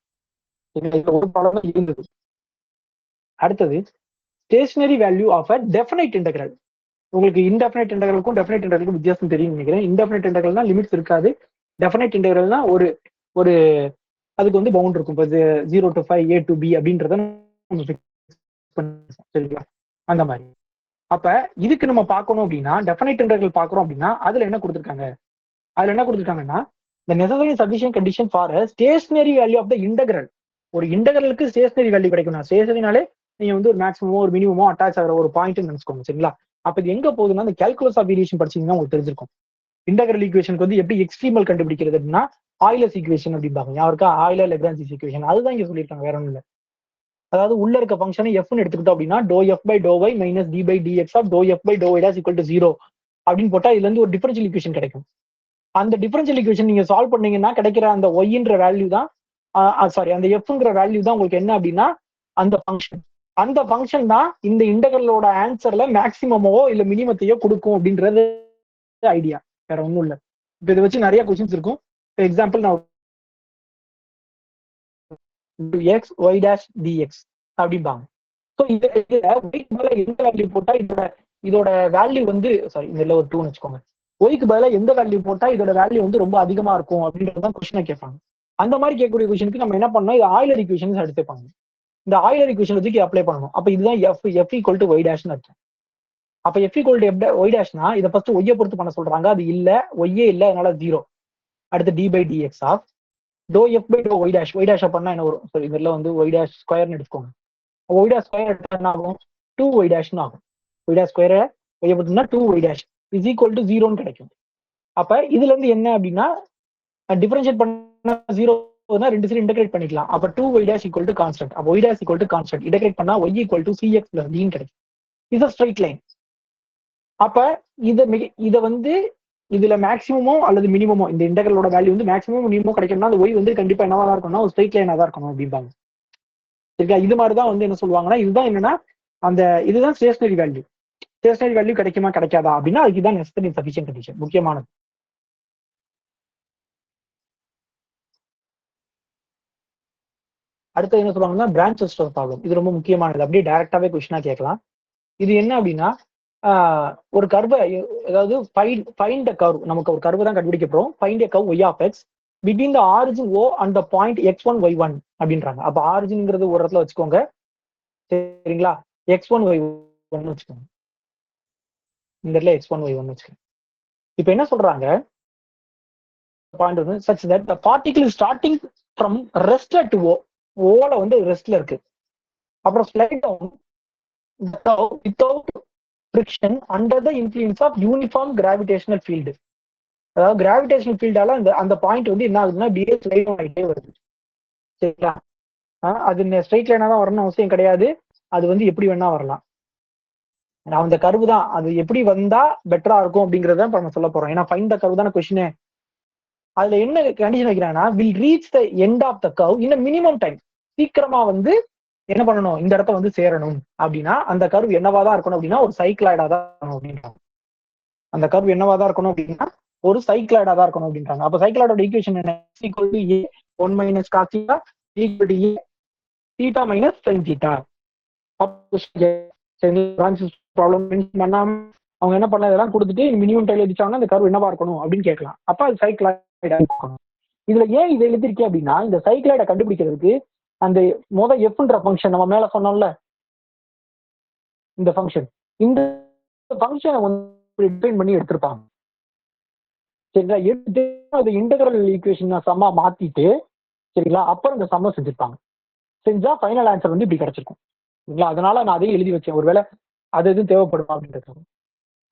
ஒரு ப்ராப்ளம் தான் இருந்தது. அடுத்தது stationary value of a definite integral. உங்களுக்கு இன்டெஃபினைட் இன்டெக்ரலுக்கும் டெஃபினைட் இன்டெக்ரலுக்கும் வித்தியாசம் தெரியும் நினைக்கிறேன். இன்டெஃபினைட் இன்டெக்ரல்னா லிமிட்ஸ் இருக்காது. டெஃபினைட் இன்டெக்ரல்னா ஒரு ஒரு அதுக்கு வந்து பவுண்ட் இருக்கும். இப்போ 0 to 5 A to B அப்படின்றத சரிங்களா அந்த மாதிரி. அப்ப இதுக்கு நம்ம பார்க்கணும் அப்படின்னா டெஃபினைட் இன்டெக்ரல் பார்க்கறோம் அப்படின்னா அதுல என்ன கொடுத்துருக்காங்கன்னா the necessary sufficient condition for a stationary value of the integral. ஒரு இன்டெக்ரலுக்கு ஸ்டேஷனரி வேல்யூ கிடைக்கும். ஸ்டேஷனரினாலே நீங்க வந்து ஒரு மேக்ஸிமமோ ஒரு மினிமமோ அட்டாச் ஆகிற ஒரு பாயிண்ட் நினைச்சுக்கோங்க சரிங்களா. அப்ப இது எங்க போகுதுன்னா அந்த கால்குலஸ் ஆஃப் வேரியேஷன் படிச்சீங்கன்னா உங்களுக்கு தெரிஞ்சிருக்கும். இன்டெக்ரல் ஈக்குவேஷனுக்கு வந்து எப்படி எக்ஸ்ட்ரீமல் கண்டுபிடிக்கிறது அப்படின்னா ஆயிலர்ஸ் ஈக்குவேஷன் அப்படிம்பாங்க. யாருக்கா ஆயிலர் லெக்ராஞ்சி ஈக்குவேஷன் அதுதான் இங்க சொல்லியிருக்காங்க, வேற ஒன்றும் இல்லை. அதாவது உள்ள இருக்க ஃபங்க்ஷனை எஃப்னு எடுத்துக்கிட்டோம் அப்படின்னா do F by to Y minus D by DX of to F by to Y dash equal to 0 அப்படின்னு போட்டா இதுல இருந்து ஒரு டிஃபரன்ஷியல் ஈக்குவேஷன் கிடைக்கும். அந்த டிஃபரன்ஷியல் ஈக்குவேஷன் நீங்க சால்வ் பண்ணீங்கன்னா கிடைக்கிற அந்த ஒய்ன்ற வேல்யூ தான் சாரி அந்த எஃப்ங்கிற வேல்யூ தான் உங்களுக்கு என்ன அப்படின்னா அந்த ஃபங்க்ஷன். அந்த ஃபங்க்ஷன் தான் இந்த இன்டெக்ரலோட ஆன்சர்ல மேக்சிமமோ இல்ல மினிமத்தையோ கொடுக்கும் அப்படின்றது ஐடியா, வேற ஒன்றும் இல்லை. இப்போ இதை வச்சு நிறைய கொஸ்டின்ஸ் இருக்கும். எக்ஸாம்பிள் நான் எக்ஸ் ஒய் டேஷ் டிஎக்ஸ் அப்படிம்பாங்க. ஸோ இதுல ஒய்க்கு மேல எந்த வேல்யூ போட்டா இதோட வேல்யூ வந்து சாரி இதுல ஒரு 2 வச்சுக்கோங்க. ஒய்க்கு பதிலாக எந்த வேல்யூ போட்டா இதோட வேல்யூ வந்து ரொம்ப அதிகமா இருக்கும் அப்படின்றதான் கொஸ்டினை கேட்பாங்க. அந்த மாதிரி கேட்கக்கூடிய கொஸ்டினுக்கு நம்ம என்ன பண்ணணும், இது ஆயிலர் ஈக்குவேஷன்ஸ் எடுத்துப்பாங்க. இந்த ஆயிலர் ஈக்குவேஷன் வச்சு அப்ளை பண்ணணும். அப்ப இதுதான் எஃப் ஈக்குவல் டு ஒய் டேஷ்னு அர்த்தம். அப்ப எஃப் ஈக்குவல் டு ஒய் டேஷ்னா இதை ஃபர்ஸ்ட் ஒய்யை பொறுத்து பண்ண சொல்றாங்க. அது இல்ல, ஒய்யே இல்ல, அதனால 0. அடுத்து D by DX of to F by to Y dash. Y dash பண்ணா என்ன வரும்? சரி, இதுல வந்து ஒய் டேஷ் ஸ்கொயர்னு எடுத்துக்கோங்க. ஒய் டேஷ் ஸ்கொயர் எடுத்தா என்ன ஆகும்? 2 ஒய் டேஷ்னு ஆகும். ஒய் டேஷ் ஸ்கொயரை ஒய்யை பொறுத்துனா 2 Y dash is equal to 0ன்னு கிடைக்கும். அப்ப இதுல இருந்து என்ன அப்படின்னா டிஃபரன்ஷியேட் பண்ண 0 ரெண்டு சைடு இன்டகிரேட் பண்ணிக்கலாம். அப்ப 2 Y dash equal to constant. அப்ப Y dash equal to constant integrate பண்ணா Y equal to CX plus டின்னு கிடைக்கும். இது ஸ்ட்ரைட் லைன். அப்ப இத வந்து இதுல மேக்ஸிமமோ அல்லது மினிமமோ இந்த இன்டெகிரலோட வேல்யூ வந்து மேக்ஸிமம் மினிமமோ கிடைக்கணும்னா அந்த ஒய் வந்து கண்டிப்பா என்னவா தான் இருக்கணும், ஒரு ஸ்ட்ரைட் லைனா தான் இருக்கணும் அப்படிம்பாங்க. சரிங்களா? இது மாதிரிதான் வந்து என்ன சொல்லுவாங்கன்னா, இதுதான் என்னன்னா அந்த இதுதான் ஸ்டேஷனரி வேல்யூ. ஸ்டேஷனரி வேல்யூ கிடைக்குமா கிடைக்காதா அப்படின்னா அதுக்கு தான் நெசசரி சஃபிஷியன்ட் கண்டிஷன் முக்கியமானது. அடுத்து என்ன சொல்லுவாங்கன்னா பிரான்செஸ்டர் ப்ராப்ளம். இது ரொம்ப முக்கியமானது. அப்படியே டைரக்டாவே கொஸ்டினா கேட்கலாம். இது என்ன அப்படின்னா ஒரு கர்வை, அதாவது ஃபைண்ட் அ கர்வ், நமக்கு ஒரு கர்வு தான் கண்டுபிடிக்க போறோம். Find a curve Y of X between the origin O and the point x1 y1 அப்படின்றாங்க. அப்ப ஆரிஜின்ங்கிறது ஒரு இடத்துல வச்சுக்கோங்க, சரிங்களா? x1 y1 வச்சுக்கோங்க. இந்த இடத்துல x1 y1 வச்சுக்கோங்க. இப்ப என்ன சொல்றாங்க, பாயிண்ட் வந்து such that the particle is starting from rest at o. ஓல வந்து ரெஸ்ட்ல இருக்கு. அப்புறம் slide down without friction under the influence of uniform gravitational field. அதாவது கிராவிடேஷனல் ஃபீல்டால அந்த பாயிண்ட் வந்து என்ன ஆகுதுன்னா அப்படியே ஸ்லைட் ஆகிட்டே வருது. சரிங்களா? அது ஸ்ட்ரைட் லைனா தான் வரணும்னு அவசியம் கிடையாது. அது வந்து எப்படி வேணா வரலாம். நான் அந்த கர்வு தான் அது எப்படி வந்தா பெட்டரா இருக்கும் அப்படிங்கறத இப்ப நம்ம சொல்ல போறோம். ஏன்னா ஃபைண்ட் த கர்வ் தானே கொஸ்டின். அதுல என்ன கண்டிஷன் வைக்கிறாங்கன்னா will reach the end of the curve in minimum time. சீக்கிரமா வந்து என்ன பண்ணணும், இந்த இடத்த வந்து சேரணும் அப்படின்னா அந்த கர்வ் என்னவாதான் இருக்கணும் அப்படின்னா ஒரு சைக்கிளாய்டா தான் இருக்கணும் அப்படின்றாங்க. அந்த கர்வ் என்னவாதான் இருக்கணும் அப்படின்னா ஒரு சைக்கிளாய்டா தான் இருக்கணும் அப்படின்றாங்க. அப்ப சைக்கிளாய்டோட ஈக்குவேஷன் என்ன? Equal to A 1 minus cos theta equal to A theta minus sine theta. Problem பண்ணாம அவங்க என்ன பண்ண இதெல்லாம் கொடுத்துட்டு மினிமம் டைம் எழுதிச்சாங்கன்னா அந்த கர்வ் என்னவா இருக்கணும் அப்படின்னு கேட்கலாம். அப்ப அது சைக்கிளாய்டா இருக்கணும். இதுல ஏன் இதை எழுதிருக்கேன் அப்படின்னா இந்த சைக்கிளாய்டை கண்டுபிடிக்கிறதுக்கு அந்த எஃப்ன்ற ஃபங்க்ஷன் நம்ம மேல சொன்னோம்ல, இந்த ஃபங்க்ஷன், இந்த ஃபங்க்ஷனை வந்து டிஃபைன் பண்ணி எடுத்திருப்பாங்க. சரிங்களா? எடுத்துட்டு அது இன்டெகிரல் ஈக்குவேஷன் சம்மா மாத்திட்டு, சரிங்களா, அப்புறம் இந்த சம்மை செஞ்சிருப்பாங்க. செஞ்சா ஃபைனல் ஆன்சர் வந்து இப்படி கிடைச்சிருக்கும். சரிங்களா? அதனால நான் அதையும் எழுதி வச்சேன், ஒருவேளை அது எதுவும் தேவைப்படுமா அப்படின்றது.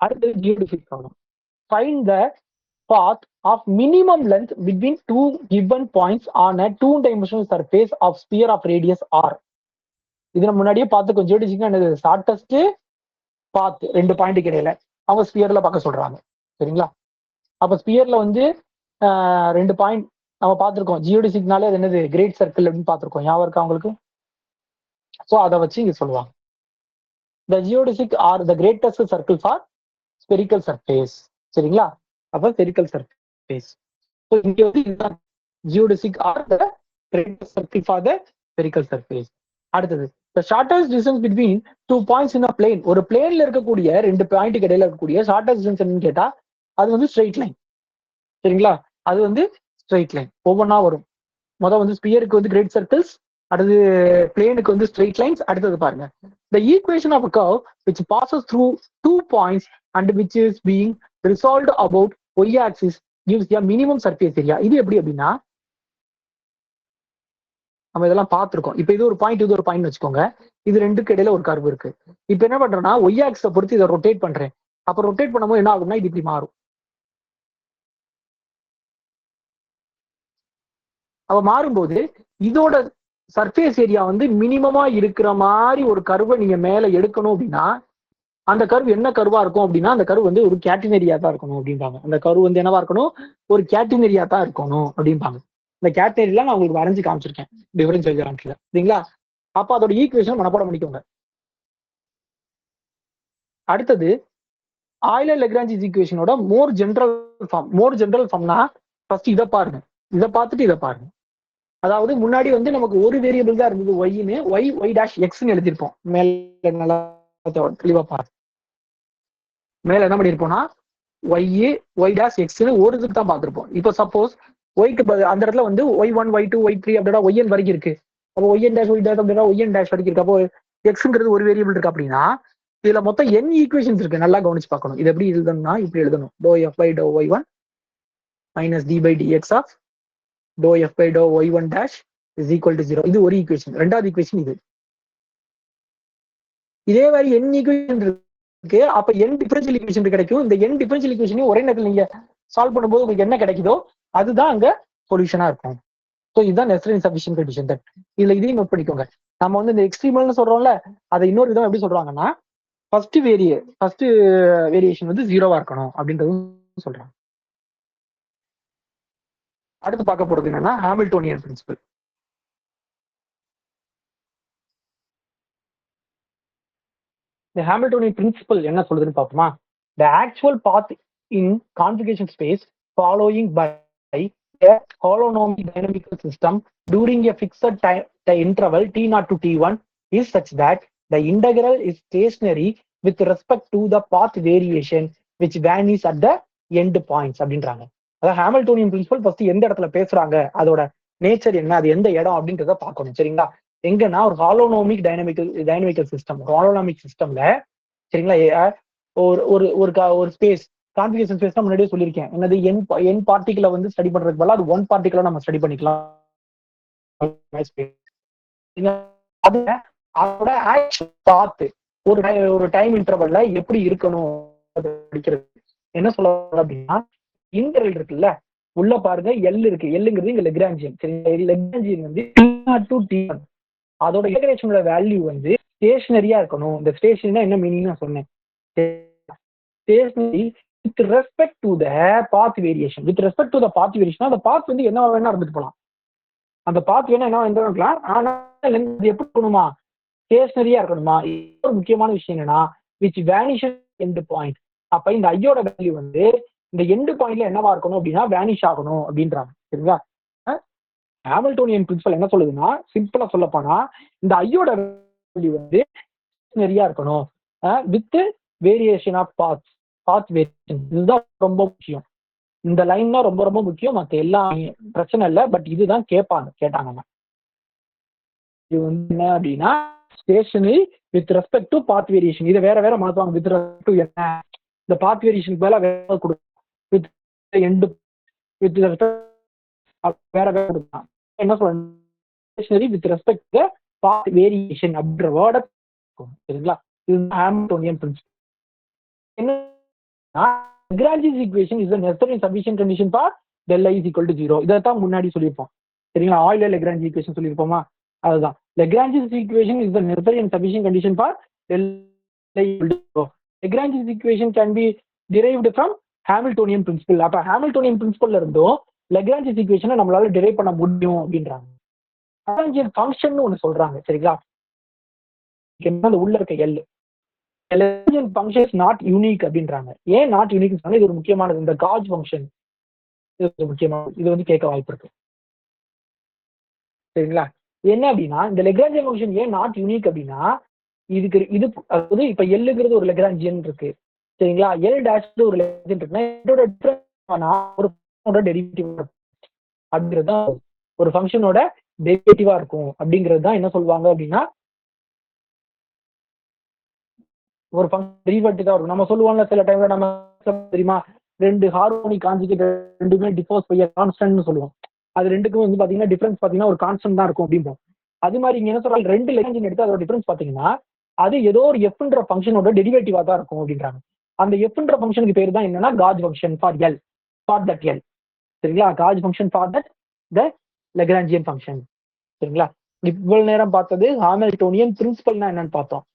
அடுத்தது geometric problem. Find the path of minimum length between two given points on a two-dimensional surface of sphere of radius r. இது நம்ம முன்னாடியே பார்த்துக்கோ. ஜியோமெட்ரிக்னா என்னது? ஷார்ட்டஸ்ட் பாத் ரெண்டு பாயிண்ட்டுக்கு இடையில அவங்க ஸ்பியர்ல பார்க்க சொல்றாங்க. சரிங்களா? அப்ப ஸ்பியர்ல வந்து ரெண்டு பாயிண்ட் நம்ம பார்த்துருக்கோம். ஜியோமெட்ரிக்னாலே அது என்னது? கிரேட் சர்க்கிள் அப்படின்னு பார்த்துருக்கோம். ஞாபகம் இருக்கா உங்களுக்கு? ஸோ அதை வச்சு இங்க சொல்லுவாங்க the geodesic are the greatest circle for spherical surface. சரிங்களா? அப்ப spherical surface. So இங்க வந்து இதுதான் geodesic are the greatest circle for the spherical surface. அடுத்தது the shortest distance between two points in a plane. ஒரு பிளேன்ல இருக்கக்கூடிய ரெண்டு பாயிண்ட்டுக்கு இடையில இருக்கக்கூடிய shortest distance என்னன்னு கேட்டா அது வந்து ஸ்ட்ரெயிட் லைன். சரிங்களா? அது வந்து ஸ்ட்ரெயிட் லைன். ஒவ்வொன்றா வரும். முதல் வந்து ஸ்பியருக்கு வந்து கிரேட் சர்க்கிள்ஸ், அடுத்து பிளேனுக்கு வந்து ஸ்ட்ரெயிட் லைன்ஸ். அடுத்தது பாருங்க, the equation of a curve which passes through 2 points and which is being resolved about y axis gives a minimum surface area. இது எப்படி அப்படின்னா நம்ம இதெல்லாம் பார்த்துருக்கோம். இப்ப இது ஒரு பாயிண்ட், இது ஒரு பாயிண்ட் வச்சுக்கோங்க. இது ரெண்டுக்கு இடையில ஒரு கர்வ் இருக்கு. இப்ப என்ன பண்றேன்னா ஒய் ஆக்ஸை பொறுத்து இதை ரொட்டேட் பண்றேன். அப்ப ரொட்டேட் பண்ணும்போது என்ன ஆகும்னா இது இப்படி மாறும். அவ மாறும்போது இதோட சர்ஃபேஸ் ஏரியா வந்து மினிமமா இருக்கிற மாதிரி ஒரு கர்வை நீங்க மேல எடுக்கணும் அப்படின்னா அந்த கர்வ் என்ன கர்வா இருக்கும் அப்படின்னா அந்த கர்வ் வந்து ஒரு கேட்டினரியா தான் இருக்கணும் அப்படிம்பாங்க. அந்த கர்வ் வந்து என்னவா இருக்கணும்? ஒரு கேட்டினரியா தான் இருக்கணும் அப்படிம்பாங்க. இந்த கேட்டினரியா நான் உங்களுக்கு வரைஞ்சு காமிச்சிருக்கேன் டிஃபரன்ஷியல் ஜியோமெட்ரில. சரிங்களா? அப்ப அதோட ஈக்குவேஷன் மனப்பாடம் பண்ணிக்கோங்க. அடுத்தது ஆய்லர் லெக்ராஞ்சி ஈக்குவேஷனோட மோர் ஜென்ரல் ஃபார்ம்னா ஃபர்ஸ்ட் இதை பாருங்க, இதை பார்த்துட்டு இதை பாருங்க. அதாவது முன்னாடி வந்து நமக்கு ஒரு வேரியபிள் தான் இருந்தது ஒய்னு, ஒய் டேஷ் எக்ஸ்ன்னு எழுதியிருப்போம். மேல நல்லா தெளிவா பாருங்க. மேல என்ன பண்ணிருப்போம்னா ஒய் டேஷ் எக்ஸ்னு ஒரு இதுக்கு தான் பார்த்துருப்போம். இப்போ சப்போஸ் ஒய்க்கு அந்த இடத்துல வந்து ஒய்1 ஒய்2 ஒய்3 அப்படின்னா ஒய்என் வரைக்கும் இருக்கு. அப்போ ஒய்என் டேஷ் ஒய் டேஷ் அப்படின்னா ஒய்என் டேஷ் வரைக்கும் இருக்கு. அப்போ எக்ஸ்ங்கிறது ஒரு வேரியபிள் இருக்கு அப்படின்னா இதுல மொத்தம் n ஈக்குவேஷன்ஸ் இருக்கு. நல்லா கவனிச்சு பார்க்கணும். இது எப்படி எழுதணும்னா இப்படி எழுதணும். Doe F by doe Y one minus D by DX of to F by doe Y one dash is equal to 0. இது ஒரு ஈக்குவேஷன். ரெண்டாவது ஈக்குவேஷன் இது. இதே மாதிரி n ஈக்குவேஷன் இருக்கு. அப்ப n டிஃபரன்ஷியல் ஈக்குவேஷன் கிடைக்கும். இந்த n டிஃபரன்ஷியல் ஈக்குவேஷனையும் ஒரே நேரத்தில் நீங்க சால்வ் பண்ணும்போது உங்களுக்கு என்ன கிடைக்குதோ அதுதான் அங்க சொல்யூஷனா இருக்கும். ஸோ இதுதான் நெசசரி சஃபிஷியன்ட் கண்டிஷன். தட் இதுல இதையும் நோட் பண்ணிக்கோங்க. நம்ம வந்து இந்த எக்ஸ்ட்ரீமல்னு சொல்றோம்ல, அதை இன்னொரு விதம் எப்படி சொல்றாங்கன்னா ஃபர்ஸ்ட் வேரியேஷன் வந்து 0வா இருக்கணும் அப்படின்றது சொல்றாங்க. அடுத்து பார்க்க போறது என்னன்னா ஹாமில்டோனியன் பிரின்சிபல். இந்த ஹாமில்டோனியன் பிரின்சிபல் என்ன சொல்லுதுன்னு பார்ப்போமா. The actual path in conjugation space following by a holonomic dynamical system during a fixed time interval t0 to t1 is such that the integral is stationary with respect to the path variation which vanishes at the end points அப்படின்றாங்க. அதாவது Hamiltonian principal first எந்த இடத்துல பேசுறாங்க, அதோட nature என்ன, அது எந்த இடம் அப்படின்றத பார்க்கணும். சரிங்களா? எங்கன்னா ஒரு ஹாலோனாமிக் டைனமிக்கல் சிஸ்டம், ஹாலோனாமிக் சிஸ்டம்ல சரிங்களா ஒரு ஸ்பேஸ் கான்ஃபிகரேஷன் ஸ்பேஸ் தான் முன்னாடியே சொல்லியிருக்கேன். என்னது என் பார்ட்டிகளை வந்து ஸ்டடி பண்றதுக்கு பதிலா அது ஒன் பார்ட்டிகளை நம்ம ஸ்டடி பண்ணிக்கலாம். அதோட பார்த்து ஒரு டைம் இன்டர்வல்ல எப்படி இருக்கணும் படிக்கிறது. என்ன சொல்ல அப்படின்னா இன்டர்வல் இருக்குல்ல, உள்ள பாருங்க எல் இருக்கு. எல்லுங்கிறது இங்க லெக்ராஞ்சியன். சரி, லெக்ராஞ்சியன் வந்து t1 அதோட இன்டகிரேஷனோட வேல்யூ வந்து ஸ்டேஷனரியா இருக்கணும். இந்த ஸ்டேஷனரினா என்ன மீனிங் நான் சொன்னேன். Stationary with respect to the path variation. With respect to the path variation அந்த பாத் வந்து என்ன வேணா இருந்துட்டு போகலாம். அந்த பாத் வேணா என்ன இருக்கலாம். ஆனா எப்படி இருக்கணுமா, ஸ்டேஷனரியா இருக்கணுமா. ஒரு முக்கியமான விஷயம் என்னன்னா விச் வேனிஷ் எண்ட் பாயிண்ட். அப்ப இந்த ஐயோட வேல்யூ வந்து இந்த எண்டு பாயிண்ட்ல என்னவா இருக்கணும் அப்படின்னா வேனிஷ் ஆகணும் அப்படின்றாங்க. சரிங்களா? ஹாமில்டோனியன் பிரின்சிபல் என்ன சொல்லுதுன்னா சிம்பிளா சொல்லப்போனா இந்த ஐயோட வேல்யூ வந்து ஸ்டேஷனரியா இருக்கணும் with variation of path variation. இதுதான் ரொம்ப முக்கியம். இந்த லைன் தான் ரொம்ப ரொம்ப முக்கியம். மற்ற எல்லாம் பிரச்சனை இல்லை, பட் இதுதான் கேட்டாங்கன்னா இது வந்து என்ன அப்படின்னா stationary with respect to path variation. இதை வேற மாத்துவாங்க. வித் ரெஸ்பெக்ட் டு என்ன, இந்த பாத் வேரியேஷனுக்கு மேல வேற கொடுக்கும். வித் எண்டு வித் வேற கொடுக்கலாம். என்ன சொல்றேன், stationary with respect to path variation அப்படின்ற வேர்டை. சரிங்களா? இது Hamiltonian principle. Lagrange's equation is the necessary and sufficient condition for del I is equal to 0. இதைத்தான் முன்னாடி சொல்லியிருப்போம். சரிங்களா? ஆயிலர் லெக்ராஞ்சி ஈக்குவேஷன் சொல்லியிருப்போமா, அதுதான். Lagrange's equation is the necessary and sufficient condition for del I equal to 0. Lagrange's equation can be derived from Hamiltonian principle. அப்ப Hamiltonian principle இருந்தும் Lagrange's equation நம்மளால drive பண்ண முடியும் அப்படின்றாங்க. Lagrangian function ஒன்னு சொல்றாங்க. சரிங்களா? அந்த உள்ள இருக்க L Lagrangian function is not unique அப்படின்றாங்க. ஏன் நாட் யூனிக்? இது ஒரு முக்கியமானது. இந்த காஜ் ஃபங்க்ஷன் இது முக்கியமானது. இது வந்து கேட்க வாய்ப்பு இருக்கு. சரிங்களா? என்ன அப்படின்னா இந்த லெக்ராஞ்சியன் ஃபங்க்ஷன் ஏன் நாட் யூனிக் அப்படின்னா இது அதாவது இப்ப எல்லுங்கிறது ஒரு லெக்ராஞ்சியன் இருக்கு. சரிங்களா? எல் டேஷ் ஒரு லெக்ராஞ்சியன் இருக்குன்னா ஒரு டெரிவேட்டிவ் அப்படிங்கிறது தான் ஒரு ஃபங்க்ஷனோட டெரிவேட்டிவா இருக்கும். அப்படிங்கிறது தான் என்ன சொல்லுவாங்க அப்படின்னா ஒரு ஃபங்க்ஷன் டெரிவேட்டிவ் தான் இருக்கும். நம்ம சொல்லுவோம்ல சில டைம்ல நம்ம தெரியுமா, ரெண்டு ஹார்மோனிக் கான்ஜுகேட் ரெண்டுமே டிஃபோர்ஸ் பை கான்ஸ்டன்ட்னு சொல்லுவோம். அது ரெண்டுக்கும் வந்து பாத்தீங்கன்னா டிஃபரன்ஸ் பாத்தீங்கன்னா ஒரு கான்ஸ்டன்ட் தான் இருக்கும் அப்படிம்போம். அது மாதிரி இங்க என்ன சொல்றாங்க, ரெண்டு லெக்ராஞ்சியன் எடுத்து அதோட டிஃபரன்ஸ் பாத்தீங்கன்னா அது ஏதோ ஒரு எஃப்ன்ற ஃபங்க்ஷனோட டெரிவேட்டிவா தான் இருக்கும் அப்படின்றாங்க. அந்த எஃப்ன்ற ஃபங்க்ஷனுக்கு பேர் தான் என்னன்னா gauge function for L, for that L. சரிங்களா? Gauge function for that the Lagrangian function. சரிங்களா? இவ்வளவு நேரம் பார்த்தது ஹாமில்டோனியன் பிரின்சிபல்னா என்னன்னு பார்த்தோம்.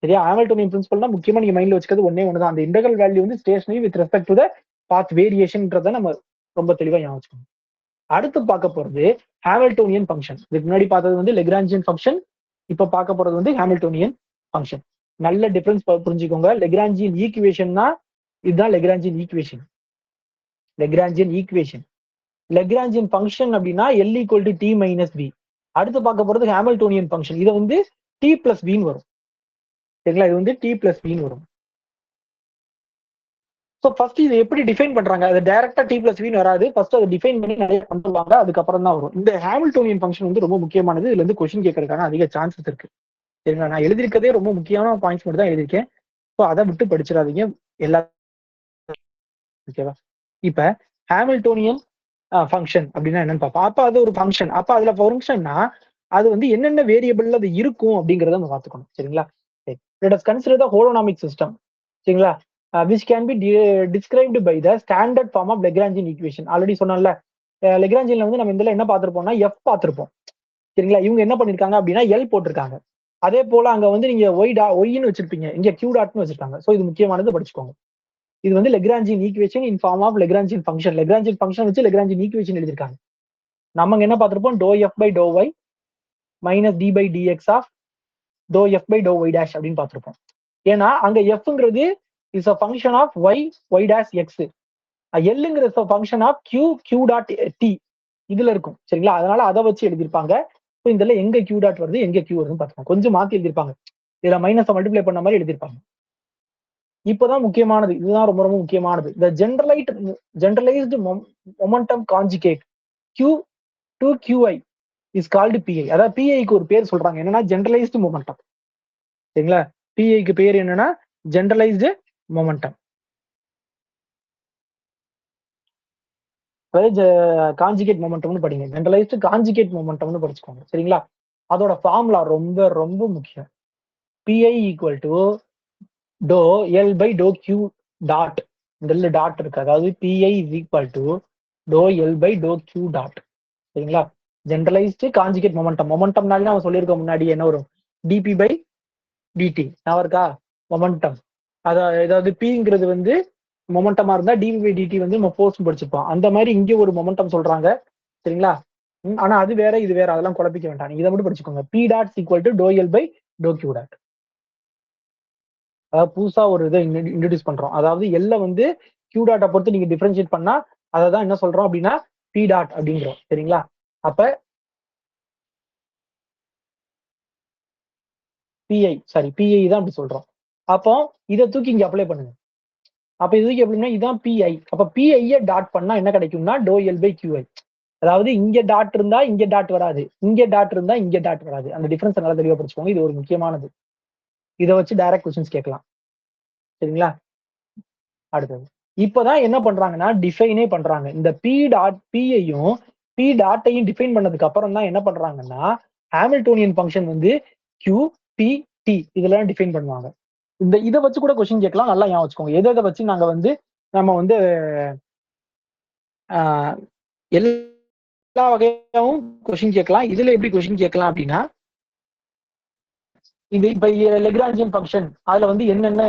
சரியா? ஹாமில்டோனியன் பிரின்சிபல்னா முக்கியமா நீங்க மைண்ட்ல வச்சுக்கிறது ஒன்னே ஒண்ணுதான். அந்த இன்டெகிரல் வேல்யூ வந்து stationary with respect to the path வேரியேஷன்ன்றதை நம்ம ரொம்ப தெளிவா ஞாபகம் வச்சுக்கணும். அடுத்து பார்க்க போறது ஹாமில்டோனியன் ஃபங்க்ஷன். இதுக்கு முன்னாடி பார்த்தது வந்து லெக்ராஞ்சியன் ஃபங்க்ஷன், இப்ப பார்க்க போறது வந்து ஹாமில்டோனியன் ஃபங்க்ஷன். நல்ல டிஃபரன்ஸ் புரிஞ்சுக்கோங்க. லெக்ராஞ்சியன் ஈக்குவேஷன்னா இதுதான் Lagrangian equation. Lagrangian equation Lagrangian function அப்படின்னா L equal to T minus P. அடுத்து பார்க்க போறது ஹாமில்டோனியன் ஃபங்க்ஷன். இதை வந்து டி பிளஸ் பின்னு வரும். சரிங்களா? இது வந்து டி பிளஸ் பின்னு வரும். ஸோ ஃபர்ஸ்ட் இது எப்படி டிஃபைன் பண்றாங்க? அது டைரக்டா டி பிளஸ் வின்னு வராது. ஃபர்ஸ்ட் அதை டிஃபைன் பண்ணி நிறைய பண்ணுவாங்க. அதுக்கப்புறம் தான் வரும். இந்த ஹாமில்டோனியன் ஃபங்க்ஷன் வந்து ரொம்ப முக்கியமானது. இதுல இருந்து கொஸ்டின் கேட்கறதுக்கான அதிக சான்சஸ் இருக்கு. சரிங்களா? நான் எழுதியிருக்கதே ரொம்ப முக்கியமான பாயிண்ட்ஸ் மட்டும் தான் எழுதியிருக்கேன். ஸோ அதை விட்டு படிச்சிடாதீங்க. எல்லா ஓகேவா? இப்ப ஹாமில்டோனியன் ஃபங்க்ஷன் அப்படின்னா என்னன்னு பார்ப்போம். அப்ப அது ஒரு ஃபங்க்ஷன். அப்ப அதுல ஃபங்க்ஷன்னா அது வந்து என்னென்ன வேரியபிள்ல அது இருக்கும் அப்படிங்கறத நம்ம பார்த்துக்கணும். சரிங்களா? let us consider the holonomic system. சரிங்களா? which can be described by the standard form of Lagrangian equation. Already சொன்னோம்ல, லெக்ராஞ்சியன்ல வந்து நம்ம இதுல என்ன பார்த்திருப்போம்னா எஃப் பார்த்திருப்போம். சரிங்களா? இவங்க என்ன பண்ணிருக்காங்க அப்படின்னா எல் போட்டிருக்காங்க. அதே போல அங்க வந்து நீங்க ஒய்ன்னு வச்சிருப்பீங்க, இங்க கியூ டாட்னு வச்சிருக்காங்க. சோ இது முக்கியமானது, படிச்சுக்கோங்க. இது வந்து Lagrangian equation in form of Lagrangian function. Lagrangian function வச்சு லெக்ராஞ்சியன் ஈக்குவேஷன் எழுதிருக்காங்க. நம்ம என்ன பார்த்திருப்போம், doe F by to Y minus D by DX of to F by to Y dash அப்படின்னு பார்த்திருப்போம். ஏன்னா அங்க எஃப்ங்கிறது is a function of Y Y dash X, எல்லுங்கிற function of Q Q dot T இதுல இருக்கும். சரிங்களா? அதனால அதை வச்சு எழுதியிருப்பாங்க. ஸோ இதுல எங்க கியூ டாட் வருது எங்க கியூ வருதுன்னு பார்த்துக்கோங்க. கொஞ்சம் மாத்தி எழுதியிருப்பாங்க. இதுல மைனஸ் மல்டிப்ளை பண்ண மாதிரி எழுதியிருப்பாங்க. இப்பதான் முக்கியமானது, இதுதான் ரொம்ப ரொம்ப முக்கியமானது. இந்த generalised momentum conjugate Q to QI is called PI. அதாவது பிஐக்கு ஒரு பேர் சொல்றாங்க, என்னன்னா ஜெனரலைஸ்டு மொமெண்டம். சரிங்களா? பிஐக்கு பேர் என்னன்னா ஜெனரலைஸ்டு மொமெண்டம். அதாவது கான்ஜுகேட் மொமெண்டம்னு படிங்க. ஜெனரலைஸ்டு கான்ஜுகேட் மொமெண்டம்னு படிச்சுக்கோங்க. சரிங்களா? அதோட ஃபார்முலா ரொம்ப ரொம்ப முக்கியம். PI equal to to L by to Q dot. இந்த டாட் இருக்கு, அதாவது PI is equal to to L by to Q dot. சரிங்களா? Generalised conjugate momentum. மொமெண்டம்னாலே நம்ம சொல்லியிருக்க முன்னாடி என்ன வரும், டிபி பை டிடி. நான் இருக்கா மொமெண்டம். அதாவது பிங்கிறது வந்து மொமெண்டமா இருந்தா டிபி பை டிடி வந்து நம்ம ஃபோர்ஸ் படிச்சிருப்போம். அந்த மாதிரி இங்க ஒரு மொமெண்டம் சொல்றாங்க. சரிங்களா? ஆனா அது வேற இது வேற, அதெல்லாம் குழப்பிக்க வேண்டாம். நீங்க இதை மட்டும் படிச்சுக்கோங்க. P dot equal to to L by to Q dot. அதாவது புதுசா ஒரு இதை இன்ட்ரடியூஸ் பண்றோம். அதாவது எல்ல வந்து கியூ டாட்டை பொறுத்து நீங்க டிஃபரன்ஷியேட் பண்ணா அதை தான் என்ன சொல்றோம் அப்படின்னா பி டாட் அப்படிங்கிறோம். சரிங்களா? அப்ப பிஐ தான் அப்படி சொல்றோம். அப்போ இதை தூக்கி இங்க அப்ளை பண்ணுங்க. அப்ப இதுக்கு எப்படின்னா இதான் பிஐ. அப்ப பிஐ டாட் பண்ணா என்ன கிடைக்கும்னா டோ எல் பை கியூஐ. அதாவது இங்க டாட் இருந்தா இங்க டாட் வராது, இங்க டாட் இருந்தா இங்க டாட் வராது. அந்த டிஃபரன்ஸ் நல்லா தெளிவா படிச்சுக்கோங்க. இது ஒரு முக்கியமானது. இதை வச்சு டைரக்ட் கொஸ்டின்ஸ் கேட்கலாம். சரிங்களா? அடுத்தது இப்பதான் என்ன பண்றாங்கன்னா டிஃபைனே பண்றாங்க. இந்த பி டாட் பிஐயும் பி டாட்டையும் டிஃபைன் பண்ணதுக்கு அப்புறம் தான் என்ன பண்றாங்கன்னா ஹாமில்டோனியன் ஃபங்க்ஷன் வந்து கியூ பி டி இதெல்லாம் டிஃபைன் பண்ணுவாங்க. இதை வச்சு கூட கொஸ்டின் கேட்கலாம். நல்லா ஞாபகம் வச்சுக்கோங்க. எதை வச்சு நாங்க வந்து நம்ம வந்து எல்லா வகையாவும் கொஸ்டின் கேட்கலாம். இதுல எப்படி கொஸ்டின் கேட்கலாம் அப்படின்னா, இது இப்ப லெக்ராஞ்சியன் ஃபங்க்ஷன் அதுல வந்து என்னென்ன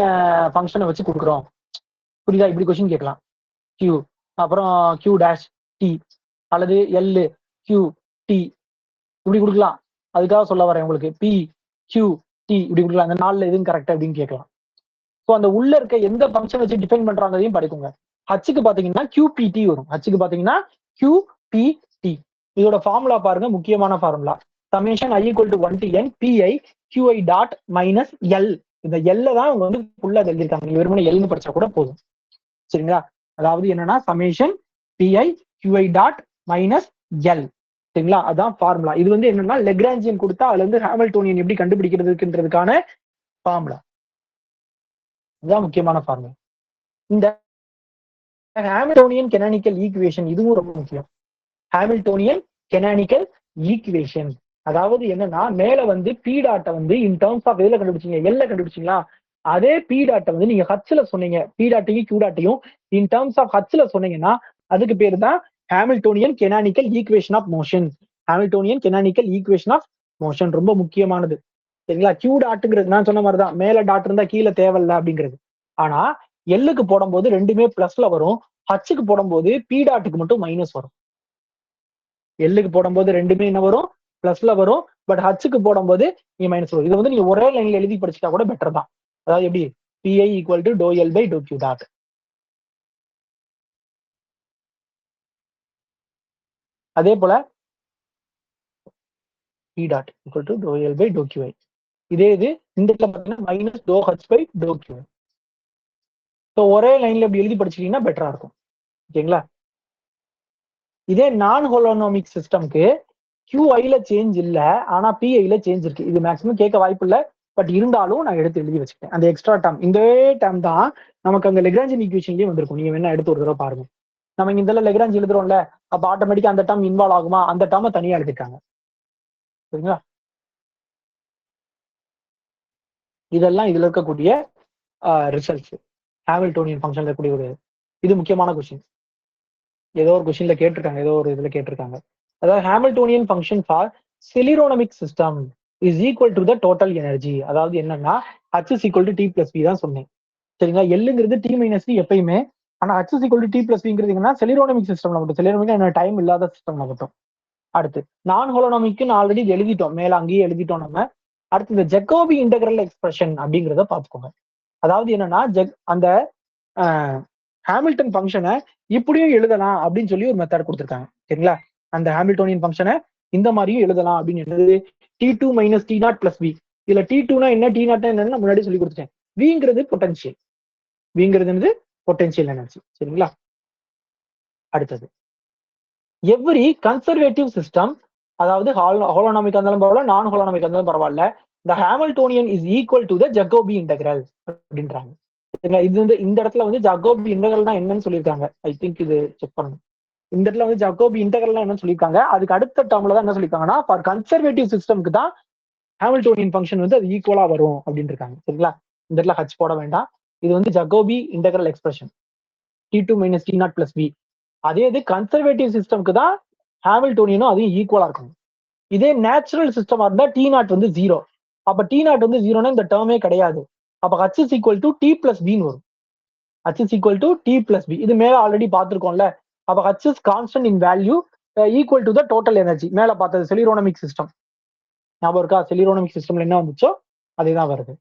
ஃபங்க்ஷனை வச்சு கொடுக்குறோம், புரியுதா? இப்படி கொஸ்டின் கேட்கலாம். கியூ அப்புறம் கியூ டேஷ் டி அல்லது எல் கியூ டி இப்படி கொடுக்கலாம். அதுக்காக சொல்ல வரேன் உங்களுக்கு. பி கியூ டி இப்படி கொடுக்கலாம். அந்த நாலுல எதுவும் கரெக்ட் அப்படின்னு கேட்கலாம். ஸோ அந்த உள்ள இருக்க எந்த ஃபங்க்ஷன் வச்சு டிஃபைன் பண்றாங்கதையும் படிக்குங்க. ஹச்சுக்கு பாத்தீங்கன்னா கியூபிடி வரும். ஹச்சுக்கு பாத்தீங்கன்னா கியூபிடி. இதோட ஃபார்முலா பாருங்க, முக்கியமான formula. Summation I equal to 1 to n PI QI dot minus L. இந்த எல்ல தான் அவங்க வந்து ஃபுல்லா எழுதியிருக்காங்க. நீங்க வெறுமனே எல்னு படிச்சா கூட போதும். சரிங்களா? அதாவது என்னன்னா சமேஷன் பிஐ கியூஐ டாட் மைனஸ் எல். சரிங்களா? அதான் ஃபார்முலா. இது வந்து என்னன்னா லெக்ராஞ்சியன் கொடுத்தா அதுல இருந்து ஹாமில்டோனியன் எப்படி கண்டுபிடிக்கிறதுக்குன்றதுக்கான ஃபார்முலா. இதுதான் முக்கியமான ஃபார்முலா. இந்த ஹாமில்டோனியன் கெனானிக்கல் ஈக்குவேஷன் இதுவும் ரொம்ப முக்கியம். ஹாமில்டோனியன் கெனானிக்கல் ஈக்குவேஷன் அதாவது என்னன்னா மேல வந்து பி டாட்டை வந்து இன் டர்ம்ஸ் ஆஃப் எதுல கண்டுபிடிச்சீங்க, எல்ல கண்டுபிடிச்சீங்களா? அதே பி டாட்டை வந்து நீங்க ஹச்ல சொன்னீங்க, பி டாட்டையும் கியூ டாட்டையும் இன் டர்ம்ஸ் ஆஃப் ஹச்ல சொன்னீங்கன்னா அதுக்கு பேர் தான் Hamiltonian canonical equation of motion. Hamiltonian canonical equation of motion ரொம்ப முக்கியமானது. சரிங்களா? கியூ டாட்டுங்கிறது நான் சொன்ன மாதிரிதான், மேல டாட் இருந்தா கீழே தேவையில்ல அப்படிங்கிறது. ஆனா எல்லுக்கு போடும்போது ரெண்டுமே பிளஸ்ல வரும், ஹச்சுக்கு போடும்போது பி டாட்டுக்கு மட்டும் மைனஸ் வரும். எல்லுக்கு போடும்போது ரெண்டுமே என்ன வரும், பிளஸ்ல வரும். பட் ஹச்சுக்கு போடும்போது நீங்க மைனஸ் வரும். இது வந்து நீங்க ஒரே லைன்ல எழுதி படிச்சுட்டா கூட பெட்டர் தான். அதாவது எப்படி PI equal to to L by to Q dot. அதே போல P dot equal to to L by do QI. இதே இது இந்த இடத்துல பார்த்தீங்கன்னா minus do H by do QI. So ஒரே லைன்ல இப்படி எழுதி படிச்சிட்டீங்கன்னா பெட்டரா இருக்கும். ஓகேங்களா? இதே நான் ஹோலோனாமிக் சிஸ்டம்க்கு QI சேஞ்ச் இல்ல, ஆனா PI சேஞ்ச் இருக்கு. இது மேக்ஸிமம் கேட்க வாய்ப்பு இல்ல. பட் இருந்தாலும் நான் எடுத்து எழுதி வச்சுக்கிட்டேன். அந்த எக்ஸ்ட்ரா டேர்ம் இந்த டேர்ம் தான் நமக்கு அந்த லெக்ராஞ்சியன் ஈக்குவேஷன்லயே வந்திருக்கும். நீங்க வேணா எடுத்து ஒரு தடவை பாருங்க. நம்ம இங்க இதெல்லாம் லெக்ராஞ்சி எழுதுறோம்ல, அப்ப ஆட்டோமேட்டிக்கா அந்த டேர்ம் இன்வால்வ் ஆகுமா? அந்த டேர்மை தனியா எழுதிட்டாங்க. சரிங்களா? இதெல்லாம் இதுல இருக்கக்கூடிய ரிசல்ட்ஸ். ஹாமில்டோனியன் ஃபங்க்ஷன்ல இருக்கக்கூடிய ஒரு இது முக்கியமான கொஸ்டின். ஏதோ ஒரு கொஸ்டின்ல கேட்டிருக்காங்க, ஏதோ ஒரு இதுல கேட்டிருக்காங்க. அதாவது Hamiltonian function for scleronomic system is equal to the total energy. அதாவது என்னன்னா H is equal to T plus P தான் சொன்னேன். சரிங்களா? எல்லுங்கிறது T மைனஸ் பி எப்பயுமே. ஆனா H is equal to T plus பிங்கிறது என்னன்னா செலிரோனமிக் சிஸ்டம்ல மட்டும். செலிரோனமிக் என்ன டைம் இல்லாத சிஸ்டம்ல மட்டும். அடுத்து நான் ஹோலோனாமிக்கு ஆல்ரெடி எழுதிட்டோம். மேல அங்கேயே எழுதிட்டோம் நம்ம. அடுத்து இந்த ஜெக்கோபி இன்டெகிரல் எக்ஸ்பிரஷன் அப்படிங்கிறத பார்த்துக்கோங்க. அதாவது என்னன்னா அந்த ஹாமில்டன் ஃபங்க்ஷனை இப்படியும் எழுதலாம் அப்படின்னு சொல்லி ஒரு மெத்தட் கொடுத்துருக்காங்க. சரிங்களா? அந்த ஹாமில்டோனியன் ஃபங்க்ஷனை இந்த மாதிரியும் எழுதலாம் அப்படின்னு எழுது T2 minus T naught plus V. இதுல T2னா என்ன, டி நாட்னா என்னன்னு முன்னாடி சொல்லி கொடுத்துட்டேன். விங்கிறது பொட்டன்ஷியல். விங்கிறது பொட்டன்ஷியல் எனர்ஜி. சரிங்களா? அடுத்தது எவ்ரி கன்சர்வேட்டிவ் சிஸ்டம், அதாவது ஹோலோனாமிக் இருந்தாலும் பரவாயில்ல, நான் ஹோலோனாமிக் இருந்தாலும் பரவாயில்ல, இந்த Hamiltonian is equal to the Jacobi integral அப்படின்றாங்க. இது வந்து இந்த இடத்துல வந்து ஜக்கோபி இன்டெகிரல்னா என்னன்னு சொல்லியிருக்காங்க. ஐ திங்க் இது செக் பண்ணணும். இந்த இடத்துல வந்து ஜக்கோபி இன்டெகிரல்னா என்னன்னு சொல்லியிருக்காங்க. அதுக்கு அடுத்த டேர்ம்ல தான் என்ன சொல்லியிருக்காங்கன்னா ஃபார் கன்சர்வேட்டிவ் சிஸ்டம்க்கு தான் ஹாமில்டோனியன் ஃபங்க்ஷன் வந்து அது ஈக்குவலா வரும் அப்படின்னு இருக்காங்க. சரிங்களா? இந்த இடத்துல ஹச் போட வேண்டாம். இது வந்து Jacobi integral expression T2 minus T naught plus P. அதே இது கன்சர்வேட்டிவ் சிஸ்டம்க்கு தான் ஹாமில்டோனியனும் அதையும் ஈக்குவலா இருக்கும். இதே நேச்சுரல் சிஸ்டமா இருந்தா டி நாட் வந்து 0. அப்ப டி நாட் வந்து 0னா இந்த டேர்மே கிடையாது. அப்ப H is equal to T plus பின்னு வரும். H is equal to T plus P. இது மேல ஆல்ரெடி பார்த்திருக்கோம்ல. அப்ப H is constant in value equal to the total energy. மேல பார்த்தது செலிரோனமிக் சிஸ்டம் ஞாபகம் இருக்கா? செலிரோனமிக் சிஸ்டம்ல என்ன வந்துச்சோ அதேதான் வருது.